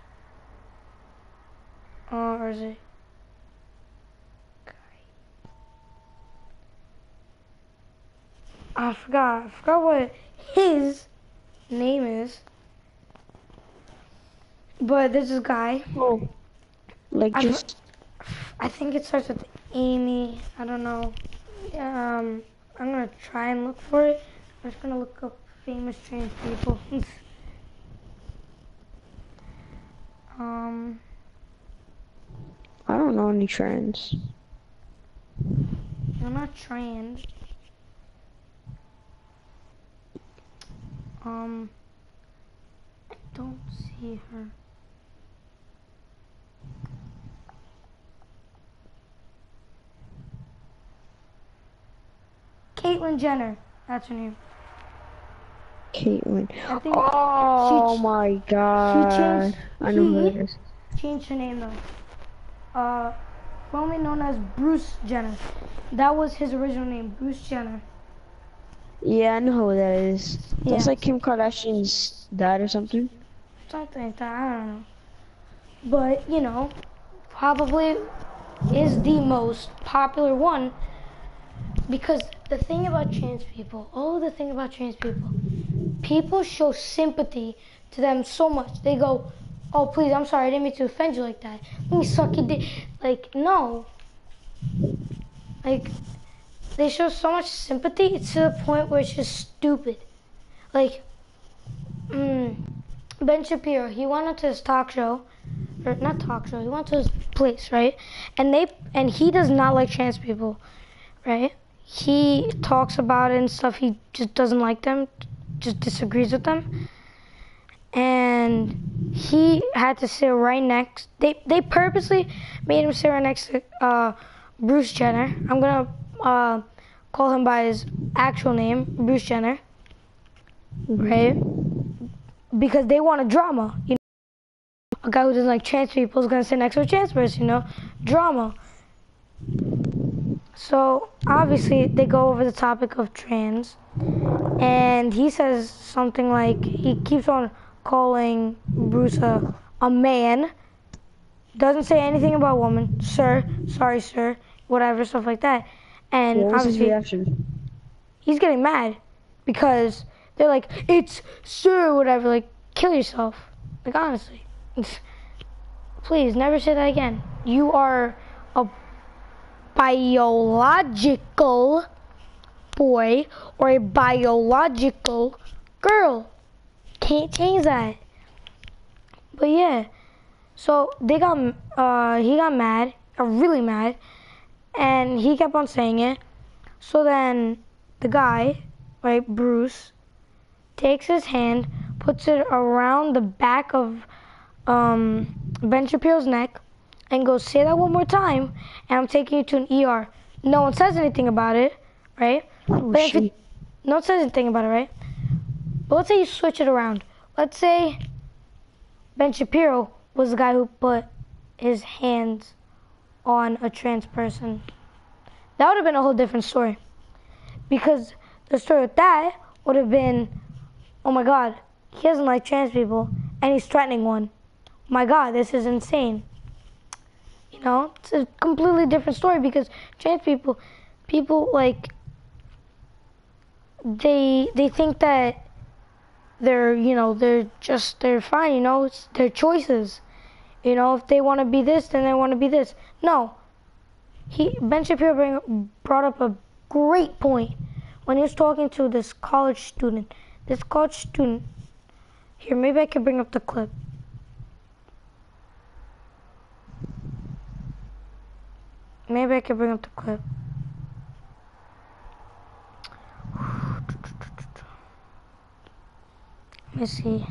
Or is it? I forgot. I forgot what his name is. But there's this guy. Oh, like I just I think it starts with Amy. I don't know. I'm gonna try and look for it. I'm just gonna look up famous trans people. I don't know any trends. I'm not trans. I don't see her. Caitlyn Jenner. That's her name. Caitlyn. I think Oh she- my god. I know who it is. changed her name though. Formerly known as Bruce Jenner. That was his original name, Bruce Jenner. Yeah, I know who that is. That's Yeah. like Kim Kardashian's dad or something. Something like that, I don't know. But, you know, probably is the most popular one because the thing about trans people, people show sympathy to them so much. They go, oh, please, I'm sorry, I didn't mean to offend you like that. Let me suck your dick. Like, no. Like, they show so much sympathy, it's to the point where it's just stupid. Like, Ben Shapiro, he went onto his talk show, or not talk show, he went to his place, right? And he does not like trans people, right? He talks about it and stuff, he just doesn't like them, just disagrees with them. And he had to sit right next, they purposely made him sit right next to Bruce Jenner. I'm gonna call him by his actual name, Bruce Jenner, right? Because they want a drama, you know. A guy who doesn't like trans people is gonna sit next to a trans person, you know, drama. So obviously they go over the topic of trans, and he says something like he keeps on calling Bruce a man. Doesn't say anything about woman, sir, sorry sir, whatever, stuff like that. And What was his obviously reaction? he's getting mad because they're like, it's sir, whatever, like, kill yourself. Like, honestly. Please, never say that again. You are a biological boy or a biological girl. Can't change that. But yeah, so he got mad, really mad, and he kept on saying it. So then the guy, right, Bruce, takes his hand, puts it around the back of Ben Shapiro's neck, and goes, say that one more time, and I'm taking you to an ER. No one says anything about it, right? Oh, But if shit. no one says anything about it, right? But let's say you switch it around. Let's say Ben Shapiro was the guy who put his hands on a trans person. That would have been a whole different story. Because the story with that would have been, oh my god, he doesn't like trans people and he's threatening one. My god, this is insane. You know, it's a completely different story because trans people like, they think that they're, you know, they're fine, you know, it's their choices. You know, if they want to be this, then they want to be this. No. Ben Shapiro brought up a great point when he was talking to this college student. Here, maybe I can bring up the clip. Maybe I can bring up the clip. Let me see.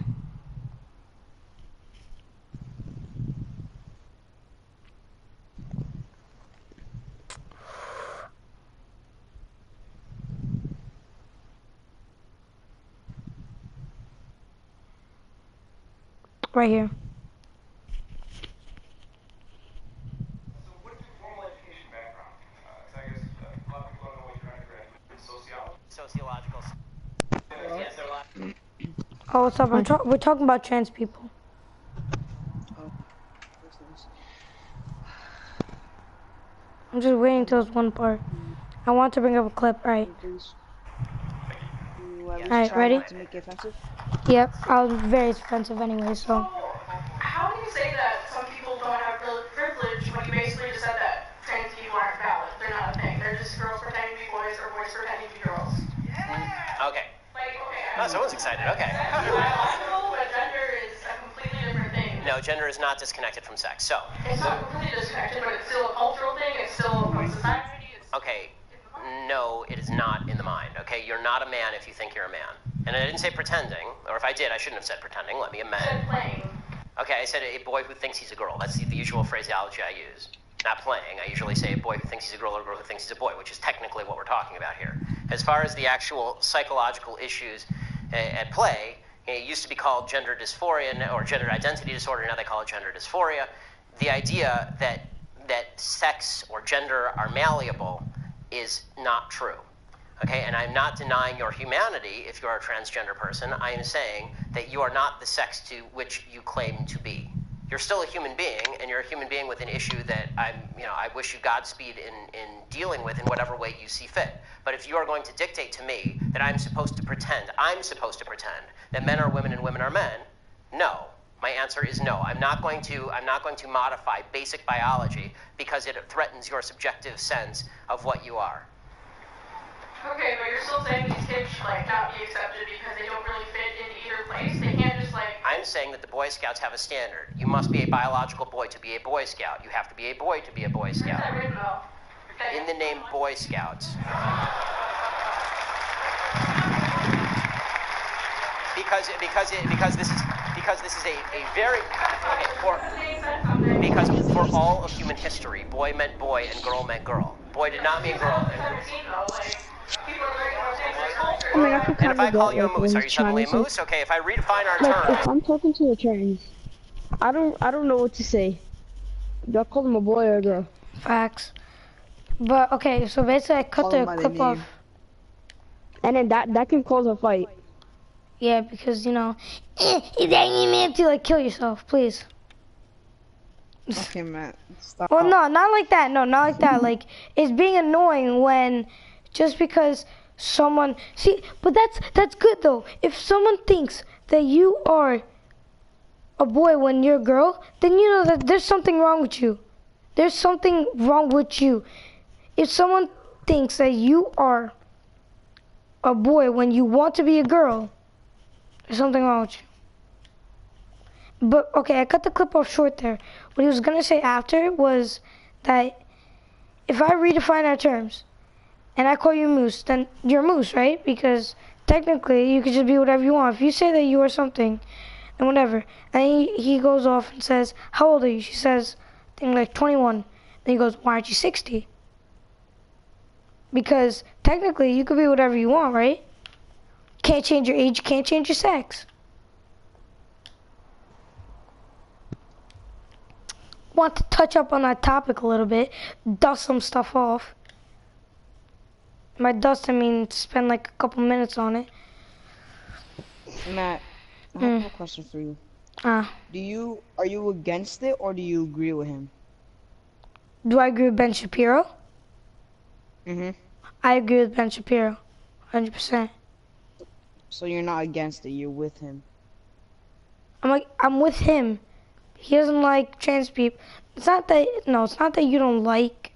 Right here. So what's your formal education background? So I guess a lot of people don't know what you're undergraduate in sociology. Sociological. Yes, there are a lot. Oh, what's up? We're talking about trans people. Oh, that's nice. I'm just waiting till this one part. I want to bring up a clip, right? Please. You at least Alright, try ready? not to make it offensive. Yep, I was very offensive anyway, so. How do you say that some people don't have privilege when you basically just said that trans people aren't valid? They're not a thing. They're just girls pretending to be boys or boys pretending to be girls. Okay. Like, okay, Oh, someone's excited. Okay. that's biological, but gender is a completely different thing. No, gender is not disconnected from sex. So, It's not completely disconnected, but it's still a cultural thing. It's still from society. It's okay, no, it is not in the mind. Okay, you're not a man if you think you're a man. And I didn't say pretending, or if I did, I shouldn't have said pretending. Let me amend. said playing. Okay, I said a boy who thinks he's a girl. That's the usual phraseology I use. Not playing. I usually say a boy who thinks he's a girl or a girl who thinks he's a boy, which is technically what we're talking about here. As far as the actual psychological issues at play, it used to be called gender dysphoria or gender identity disorder. Now they call it gender dysphoria. The idea that sex or gender are malleable is not true. Okay, and I'm not denying your humanity if you're a transgender person. I am saying that you are not the sex to which you claim to be. You're still a human being, and you're a human being with an issue that I wish you Godspeed in dealing with in whatever way you see fit. But if you are going to dictate to me that I'm supposed to pretend that men are women and women are men, no. My answer is no. I'm not going to modify basic biology because it threatens your subjective sense of what you are. Okay, but you're still saying these kids should like not be accepted because they don't really fit into either place. They can't just like. I'm saying that the Boy Scouts have a standard. You must be a biological boy to be a Boy Scout. You have to be a boy to be a Boy Where's Scout. that written though? Okay. In the name Boy Scouts. Because this is a very because for all of human history, boy meant boy and girl meant girl. Boy did not mean girl. I mean, I could And kind if I of call get you a like moose, when are you suddenly a Chinese moose? Okay, if I redefine our like if term, I'm talking to a Chinese, I don't know what to say. Do I call them a boy or a girl? Facts. But okay, so basically I cut Call the them by their clip off. name. And then that can cause a fight. Yeah, because you know, is that you meant to like kill yourself, please. Okay, Matt. Stop. Well, no, not like that. No, not like that. Like, it's being annoying when just because someone see, but that's good though. If someone thinks that you are a boy when you're a girl, then you know that there's something wrong with you. There's something wrong with you. If someone thinks that you are a boy when you want to be a girl, there's something wrong with you. But, okay, I cut the clip off short there. What he was going to say after was that if I redefine our terms and I call you Moose, then you're Moose, right? Because technically you could just be whatever you want. If you say that you are something and whatever, and he goes off and says, how old are you? She says, I think like 21. Then he goes, why aren't you 60? Because technically you could be whatever you want, right? Can't change your age, can't change your sex. Want to touch up on that topic a little bit, dust some stuff off. By dust, I mean spend like a couple minutes on it. Matt, I have a question for you. Are you against it or do you agree with him? Do I agree with Ben Shapiro? Mhm. I agree with Ben Shapiro, 100%. So you're not against it, you're with him. I'm with him. He doesn't like trans people. It's not that you don't like.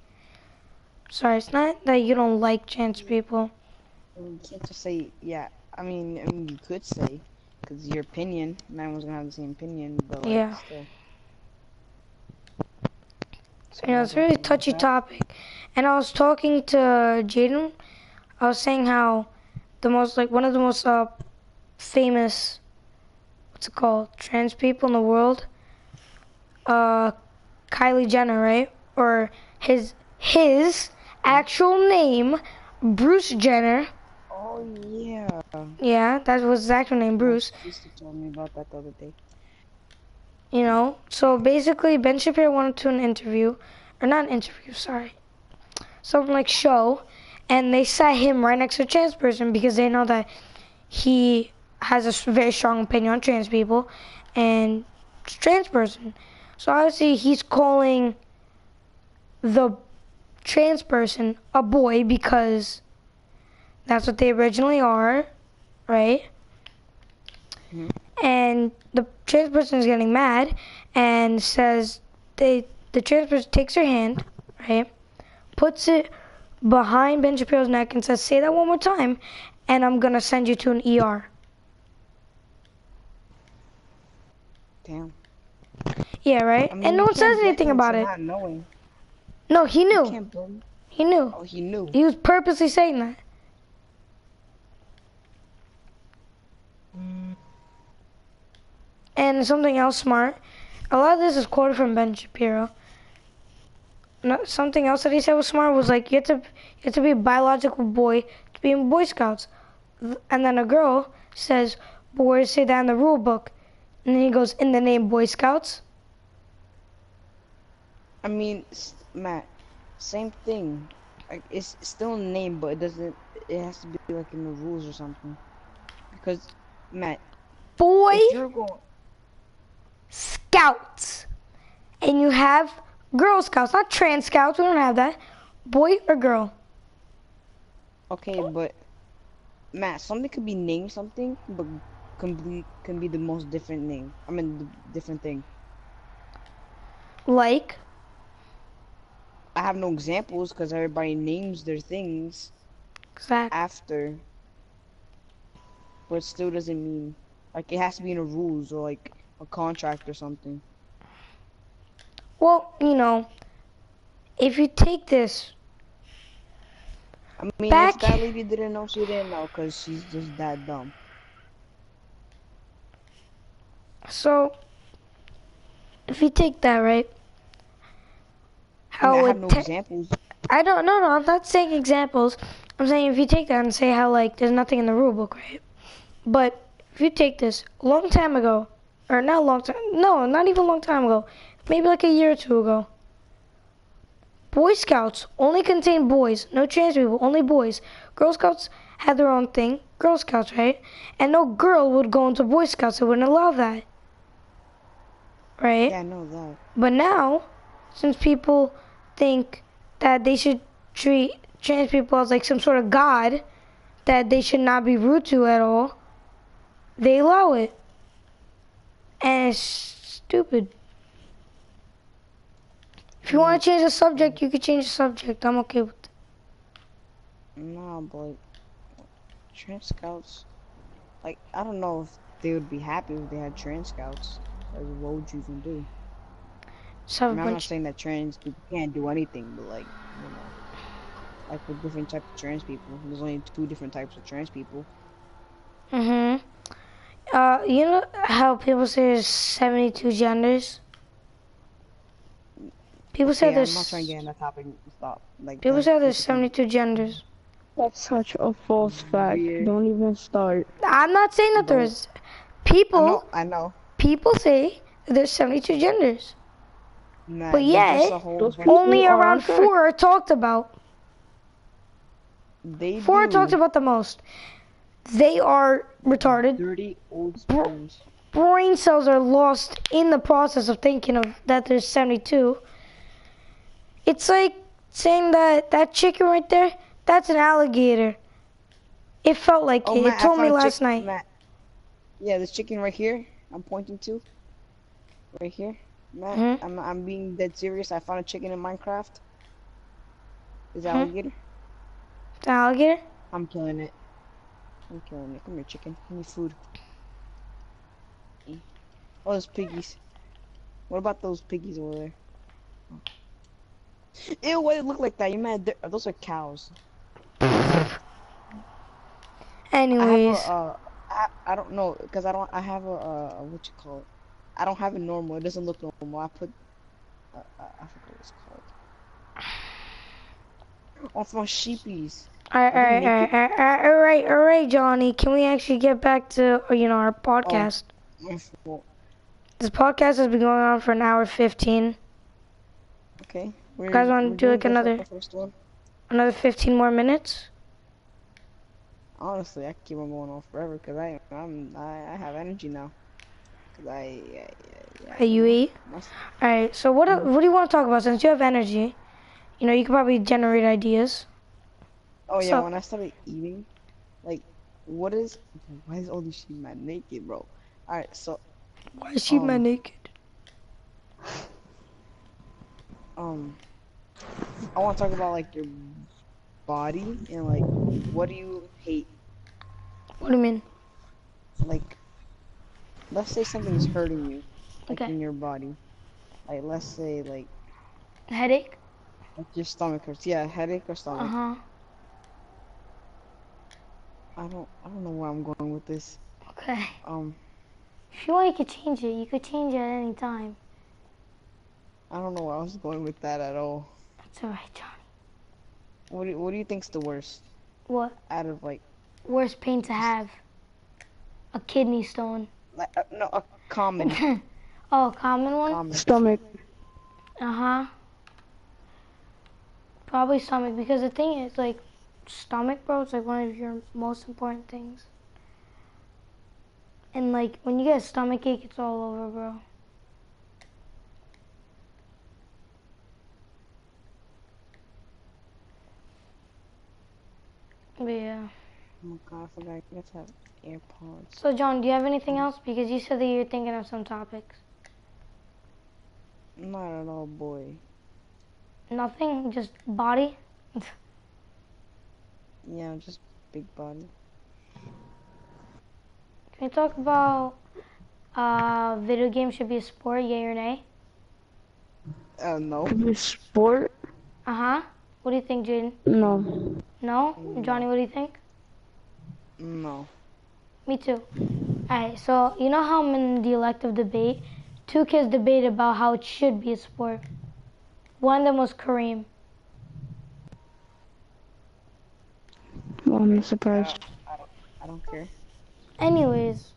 Sorry, it's not that you don't like trans people. You can't just say, yeah. I mean you could say, because your opinion, man was gonna have the same opinion, but like, Yeah. still. You know, it's a really touchy topic. And I was talking to Jaden. I was saying how one of the most famous, what's it called, trans people in the world, Kylie Jenner, right? Or his actual name, Bruce Jenner. Oh yeah. Yeah, that was his actual name, Bruce. My sister told me about that the other day. You know, so basically Ben Shapiro wanted to an interview, or not an interview, sorry, something like show, and they sat him right next to a trans person because they know that he has a very strong opinion on trans people and trans person. So obviously he's calling the trans person a boy because that's what they originally are, right? Mm-hmm. And the trans person is getting mad and says the trans person takes her hand, right, puts it behind Ben Shapiro's neck and says, say that one more time and I'm gonna send you to an ER. Damn. Yeah, right? I mean, And no you one says can't anything blame him about for it. Not knowing. No, he You knew. can't blame. He knew. Oh, he knew. He was purposely saying that. And something else smart. A lot of this is quoted from Ben Shapiro. Something else that he said was smart was like you have to be a biological boy to be in Boy Scouts. And then a girl says, but where does it say that in the rule book? And then he goes, in the name Boy Scouts. I mean, Matt, same thing. Like it's still a name, but it doesn't. It has to be like in the rules or something. Because, Matt, Boy if you're going, Scouts. And you have Girl Scouts, not trans Scouts. We don't have that. Boy or girl. okay, but Matt, something could be named something, but can be the most different name. I mean, the different thing. Like, I have no examples because everybody names their things exactly. after, but it still doesn't mean like it has to be in the rules or like a contract or something. Well, you know, if you take this I mean, back, if that lady didn't know, she didn't know because she's just that dumb. so if you take that, right? I mean, How I have no examples. I don't no, I'm not saying examples. I'm saying if you take that and say how like there's nothing in the rule book, right? But if you take this a long time ago, or not a long time, no, not even a long time ago, maybe like a year or two ago. Boy Scouts only contain boys, no trans people, only boys. Girl Scouts had their own thing, Girl Scouts, right? And no girl would go into Boy Scouts, they wouldn't allow that. Right? Yeah, I know that. But now, since people think that they should treat trans people as like some sort of god, that they should not be rude to at all, they allow it. And it's stupid. If you want to change the subject, you can change the subject. I'm okay with it. Nah, but like, trans scouts, like I don't know if they would be happy if they had trans scouts. Like, what would you even do? So I mean, I'm not saying that trans people can't do anything, but like, you know, like with different types of trans people, there's only 2 different types of trans people. you know how people say there's 72 genders? People say Yeah, there's. I'm not trying to get on that topic. Stop. Like, People that's say there's basically 72 genders. That's such a false fact. weird. Don't even start. I'm not saying that there's. People. I know. People say there's 72 genders. Nah, But there's yet, just a whole those bunch- people only are around unfair. 4 are talked about. they 4 are do. talked about the most. They are retarded. Dirty old spoons. Brain cells are lost in the process of thinking of that there's 72. It's like saying that that chicken right there, that's an alligator. It felt like it. Matt, It I told me found a last chick- night. Matt. Yeah, this chicken right here, I'm pointing to. Right here. Matt, Mhm. I'm being dead serious. I found a chicken in Minecraft. Is Mhm. alligator? It's an alligator? I'm killing it. I'm killing it. Come here, chicken. Give me food. Oh, those piggies. What about those piggies over there? Ew, why it look like that? You mad? Those are cows. Anyways, I don't know, cause I have a what you call it? I don't have it normal. It doesn't look normal. I put, I forgot what it's called. Off my sheepies. all right, Johnny. Can we actually get back to our podcast? My fault. This podcast has been going on for an hour 15. Okay. You guys want to do like another 15 more minutes? Honestly, I can keep on going on forever because I have energy now. Cause You eat? All right. So what do you want to talk about? Since you have energy, you can probably generate ideas. Oh yeah, So, when I started eating, like, why is all these sheep mad naked, bro? All right, so why is she mad naked? I want to talk about like your body and like what do you hate? What do you mean? Like, let's say something's hurting you, like Okay. in your body. Like, let's say like Headache? your stomach hurts. Yeah, headache or stomach. Uh-huh. I don't know where I'm going with this. Okay. If you want, you could change it. You could change it at any time. I don't know where I was going with that at all. That's alright, Johnny. What do you think's the worst? What? Out of like Worst pain to have? A kidney stone. no, a common. Oh, common one? Common. Stomach. Uh-huh. Probably stomach, because the thing is, like, stomach, bro, it's like one of your most important things. And like, when you get a stomach ache, it's all over, bro. But yeah. Oh my god, I forgot I got to have AirPods. So John, do you have anything else? Because you said that you're thinking of some topics. Not at all, boy. Nothing? Just body? Yeah, just big body. Can we talk about video games should be a sport, yay or nay? No. Sport? Uh-huh. What do you think, Jaden? No. No? Johnny, what do you think? No. Me too. Alright, so you know how in the elective debate, 2 kids debated about how it should be a sport. One of them was Kareem. Well, I'm not surprised. I don't care. Anyways,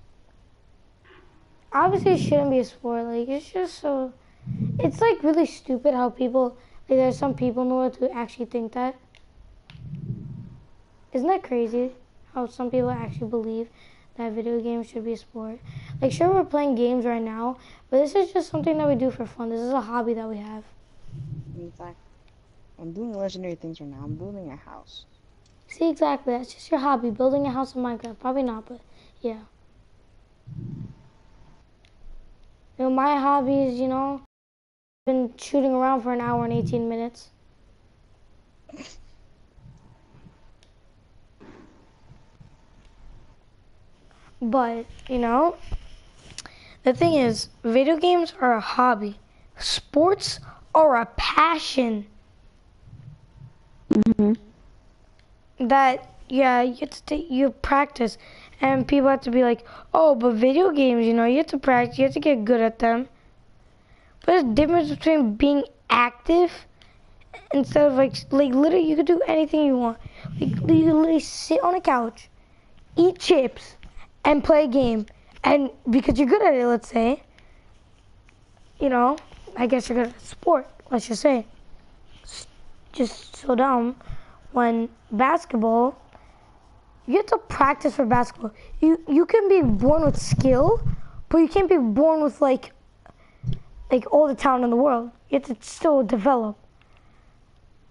obviously it shouldn't be a sport. Like, it's just so... It's like really stupid how people... Like, there's some people in the world who actually think that. Isn't that crazy? How some people actually believe that video games should be a sport. Like, sure, we're playing games right now, but this is just something that we do for fun. This is a hobby that we have. In fact, I'm doing legendary things right now. I'm building a house. See, exactly. That's just your hobby, building a house in Minecraft. Probably not, but yeah. My hobby is, been shooting around for an hour and 18 minutes. But, the thing is, video games are a hobby. Sports are a passion. That, yeah, you practice. And people have to be like, oh, but video games, you have to practice, you have to get good at them. But there's a difference between being active instead of like literally you could do anything you want. Like, you could literally sit on a couch, eat chips, and play a game. And because you're good at it, let's say, I guess you're good at sport, let's just say. Just so dumb. When basketball, you have to practice for basketball. You can be born with skill, but you can't be born with like all the talent in the world. You have to still develop.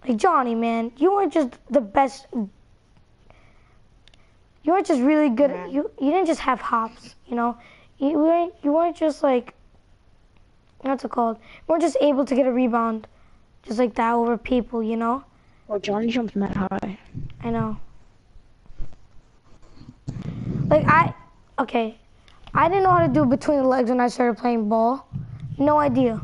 Like Johnny, man, you weren't just the best. You weren't just really good. You didn't just have hops. You weren't just like, what's it called? You weren't just able to get a rebound, just like that over people. Oh, Johnny jumps mad high. I know. Like I didn't know how to do between the legs when I started playing ball. No idea.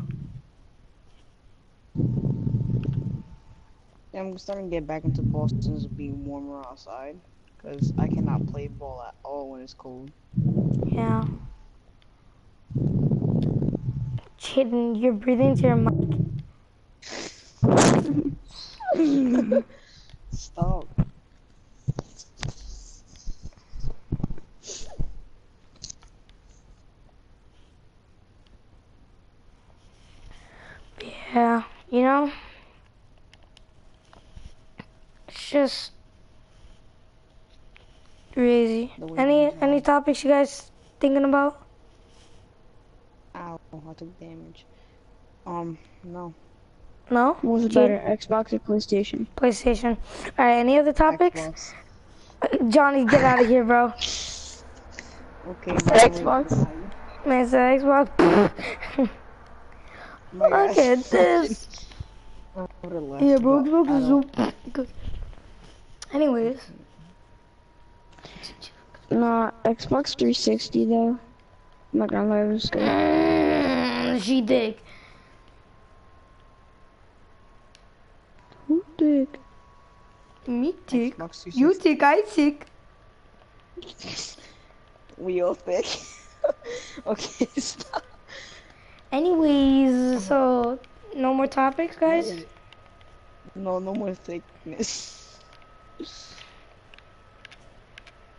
Yeah, I'm starting to get back into ball since it's being warmer outside. Because I cannot play ball at all when it's cold. Yeah. Jaden, you're breathing into your mic. Stop. Yeah, you know, it's just crazy. The way Any things are. topics you guys thinking about? Ow, I took damage. No. No? What's Jade? better, Xbox or PlayStation? PlayStation. Alright, any other topics? Xbox. Johnny, get out of here, bro. Okay, Xbox? Man, it's an Xbox. My Look gosh. at this. I would've left, Yeah, bro, but Xbox I is don't- so good. Anyways. Nah, Xbox 360 though. I'm not gonna lie, it was good. She dig. Who dig? Me tick. Xbox You 360. tick, I tick. We all thick. Okay, stop. Anyways, so no more topics, guys? No more thickness.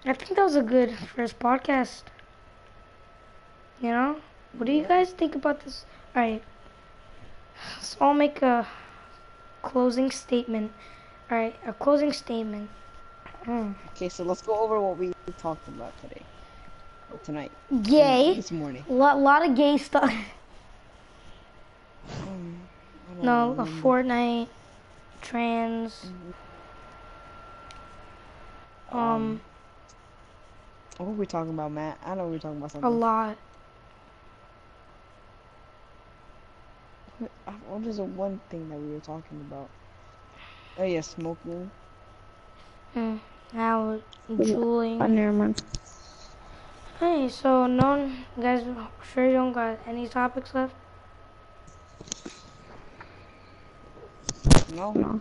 I think that was a good first podcast. You know? What do you guys think about this? Alright. So I'll make a closing statement. Alright, a closing statement. Okay, so let's go over what we talked about today. Or tonight. Gay. This morning. Lot of gay stuff. I don't No, a remember. Fortnite, trans, What were we talking about, Matt? I know we were talking about a something. lot. What is the one thing that we were talking about? Oh yeah, smoking. Now, drooling. Never mind. Hey, so no, guys, sure you don't got any topics left? No. No.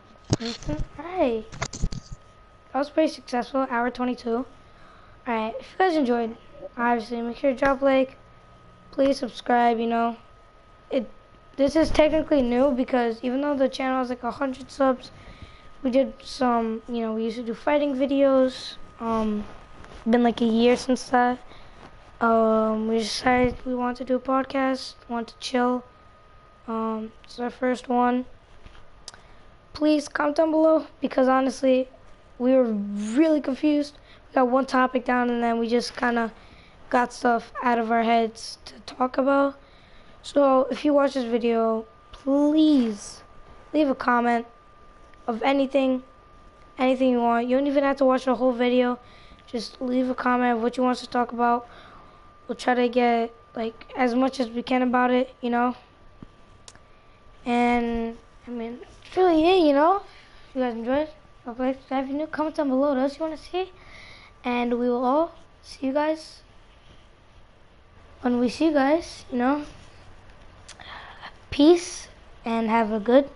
Hey, that was pretty successful. Hour 22. Alright, if you guys enjoyed, obviously make sure to drop a like. Please subscribe. You know, this is technically new because even though the channel has like 100 subs, we did some. You know, we used to do fighting videos. Been like a year since that. We decided we want to do a podcast. Want to chill. It's our first one. Please comment down below because honestly, we were really confused. We got one topic down and then we just kind of got stuff out of our heads to talk about. So if you watch this video, please leave a comment of anything you want. You don't even have to watch the whole video. Just leave a comment of what you want us to talk about. We'll try to get like as much as we can about it, you know. And I mean, it's really it, you know. If you guys enjoyed, like, subscribe if you're new, comment down below what else you want to see. And we will all see you guys when we see you guys, you know. Peace and have a good